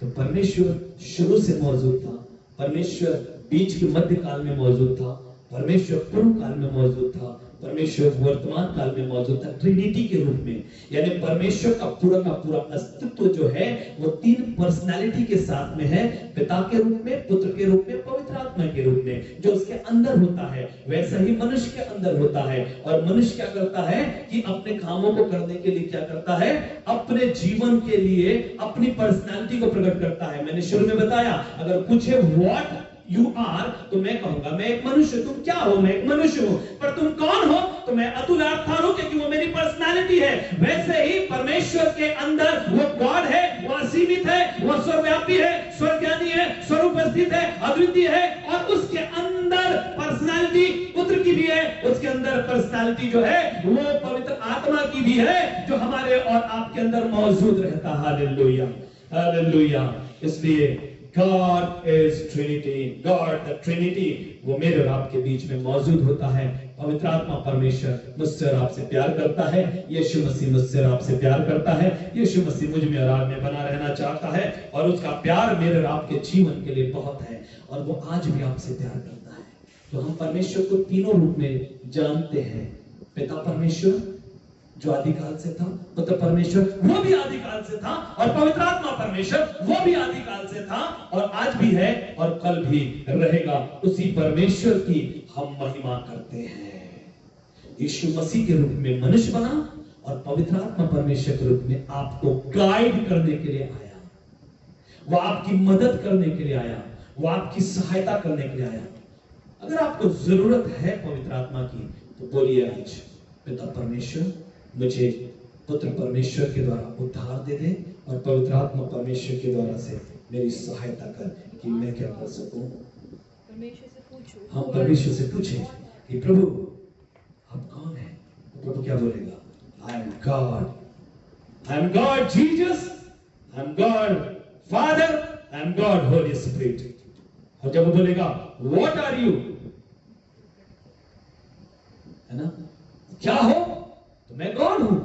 तो परमेश्वर शुरू से मौजूद था, परमेश्वर बीच के मध्य काल में मौजूद था, परमेश्वर पूर्व काल में मौजूद था, परमेश्वर वर्तमान काल में मौजूद था, ट्रिनिटी के रूप में। यानी परमेश्वर का पूरा अस्तित्व जो है वो तीन पर्सनालिटी के साथ में है, पिता के रूप में, पुत्र के रूप में, पवित्र आत्मा के रूप में। जो उसके अंदर होता है वैसा ही मनुष्य के अंदर होता है। और मनुष्य क्या करता है कि अपने कामों को करने के लिए क्या करता है? अपने जीवन के लिए अपनी पर्सनालिटी को प्रकट करता है। मैंने शुरू में बताया, अगर पूछे व्हाट यू आर, तो मैं कहूंगा मैं एक मनुष्य। तुम क्या हो? मैं एक मनुष्य हूं। पर तुम कौन हो? तो मैं अतुलार्थान हूं, क्योंकि वो मेरी पर्सनालिटी है। वैसे ही परमेश्वर के अंदर वो गॉड है, वो असीमित है, वो सर्वव्यापी है, सर्वज्ञानी है, सर्वोपस्थित है, अद्वितीय है। और उसके अंदर पर्सनालिटी पुत्र की भी है, उसके अंदर पर्सनालिटी जो है वो पवित्र आत्मा की भी है, जो हमारे और आपके अंदर मौजूद रहता है। Hallelujah, hallelujah. इसलिए God is Trinity, God the Trinity, वो मेरे और आपके बीच में मौजूद होता है। पवित्र आत्मा परमेश्वर मुझसे और आपसे प्यार करता है, यीशु मसीह मुझसे और आपसे प्यार करता है, यीशु मसीह मुझ में और आप में बना रहना चाहता है और उसका प्यार मेरे और आपके जीवन के लिए बहुत है और वो आज भी आपसे प्यार करता है। तो हम परमेश्वर को तीनों रूप में जानते हैं। पिता परमेश्वर जो आदिकाल से था, पुत्र परमेश्वर वो भी आदिकाल से था, और पवित्र आत्मा परमेश्वर वो भी आदिकाल से था और आज भी है और कल भी रहेगा। उसी परमेश्वर की हम महिमा करते हैं। यीशु मसीह के रूप में मनुष्य बना और पवित्र आत्मा परमेश्वर के रूप में आपको गाइड करने के लिए आया, वो आपकी मदद करने के लिए आया, वो आपकी सहायता करने के लिए आया। अगर आपको जरूरत है पवित्र आत्मा की तो बोलिए आज, पिता परमेश्वर मुझे पुत्र परमेश्वर के द्वारा उद्धार दे दे और पवित्र आत्मा परमेश्वर के द्वारा से मेरी सहायता कर कि मैं क्या कर सकूं।
परमेश्वर से पूछो।
हम परमेश्वर से पूछें कि प्रभु आप कौन हैं। प्रभु क्या बोलेगा? I am God, I am God Jesus, I am God father, I am God Holi spirit. और जब वो बोलेगा व्हाट आर यू, है ना, क्या हो, तो मैं कौन हूं।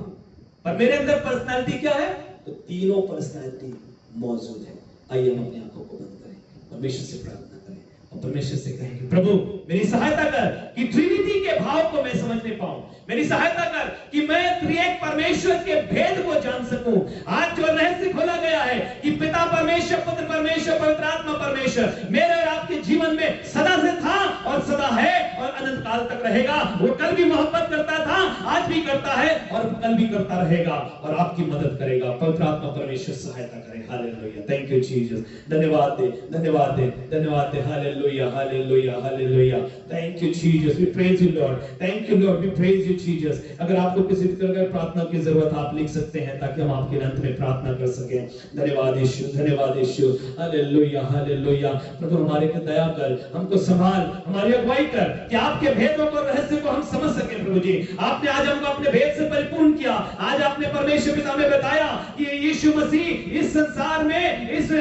पर मेरे अंदर पर्सनालिटी क्या है? तो तीनों पर्सनालिटी मौजूद है। आइए हम अपनी आंखों को बंद करें, परमेश्वर से प्रार्थना करें और परमेश्वर से कहें कि प्रभु मेरी सहायता कर कि ट्रिनिटी के भाव को मैं समझने पाऊं। मेरी सहायता कर कि मैं त्रिएक परमेश्वर के भेद को जान सकूं। आज जो रहस्य खोला गया है कि पिता परमेश्वर, पुत्र परमेश्वर, पवित्र आत्मा परमेश्वर मेरे और आपके जीवन में सदा से था और सदा है और अनंत काल तक रहेगा। वो कल भी मोहब्बत करता था, आज भी करता है और कल भी करता रहेगा और आपकी मदद करेगा। पवित्र आत्मा परमेश्वर सहायता करे। Hallelujah, thank you Jesus. धन्यवाद दे, धन्यवाद दे, धन्यवाद दे। Hallelujah, hallelujah, hallelujah. Thank you Jesus, we praise you Lord. Thank you Lord, we praise you Jesus. अगर आपको किसी भी तरह की प्रार्थना की जरूरत आप लिख सकते हैं ताकि हम आपके अंत में प्रार्थना कर सकें। धन्यवाद यीशु, धन्यवाद यीशु। Hallelujah, hallelujah. प्रभु हमारे पे दया कर, हमको संभाल, हमारी अगुवाई कर कि आपके भेदों को, रहस्य को हम समझ सकें। प्रभु जी आपने आज हमको अपने भेद से परिपूर्ण किया। आज आपने परमेश्वर पिता में बताया कि यीशु मसीह इस संसार में इस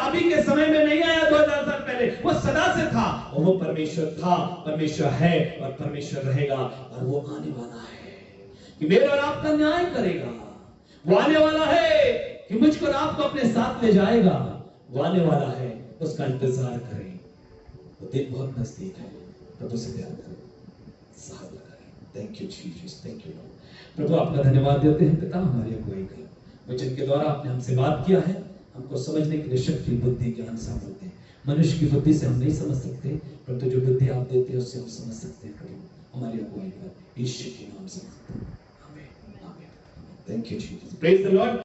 अभी के समय में नहीं आया 2000 साल पहले, वो सदा से था और वो परमेश्वर था, परमेश्वर है और परमेश्वर रहेगा और वो आने वाला है कि मेरे और आपका न्याय करेगा। वो आने वाला है कि मुझको और आपको अपने साथ ले जाएगा। वो आने वाला है, उसका इंतजार करें। वो दिन बहुत नजदीक है। प्रभु से प्यार करें, सहायता करें। Thank you Jesus, thank you Lord. प्रभु आपका धन्यवाद देते हैं पिता, हमारी अगुवाई कर। वचन के द्वारा आपने हमसे बात किया है, हमको समझने के लिए शक्ति, बुद्धि, ज्ञान सामर्थ्य। मनुष्य की बुद्धि से हम नहीं समझ सकते, परंतु जो बुद्धि आप देते हैं उससे हम समझ सकते हैं। प्रभु हमारी अगुवाई कर, यीशु के नाम से आमीन, आमीन। Thank you Jesus, praise the Lord.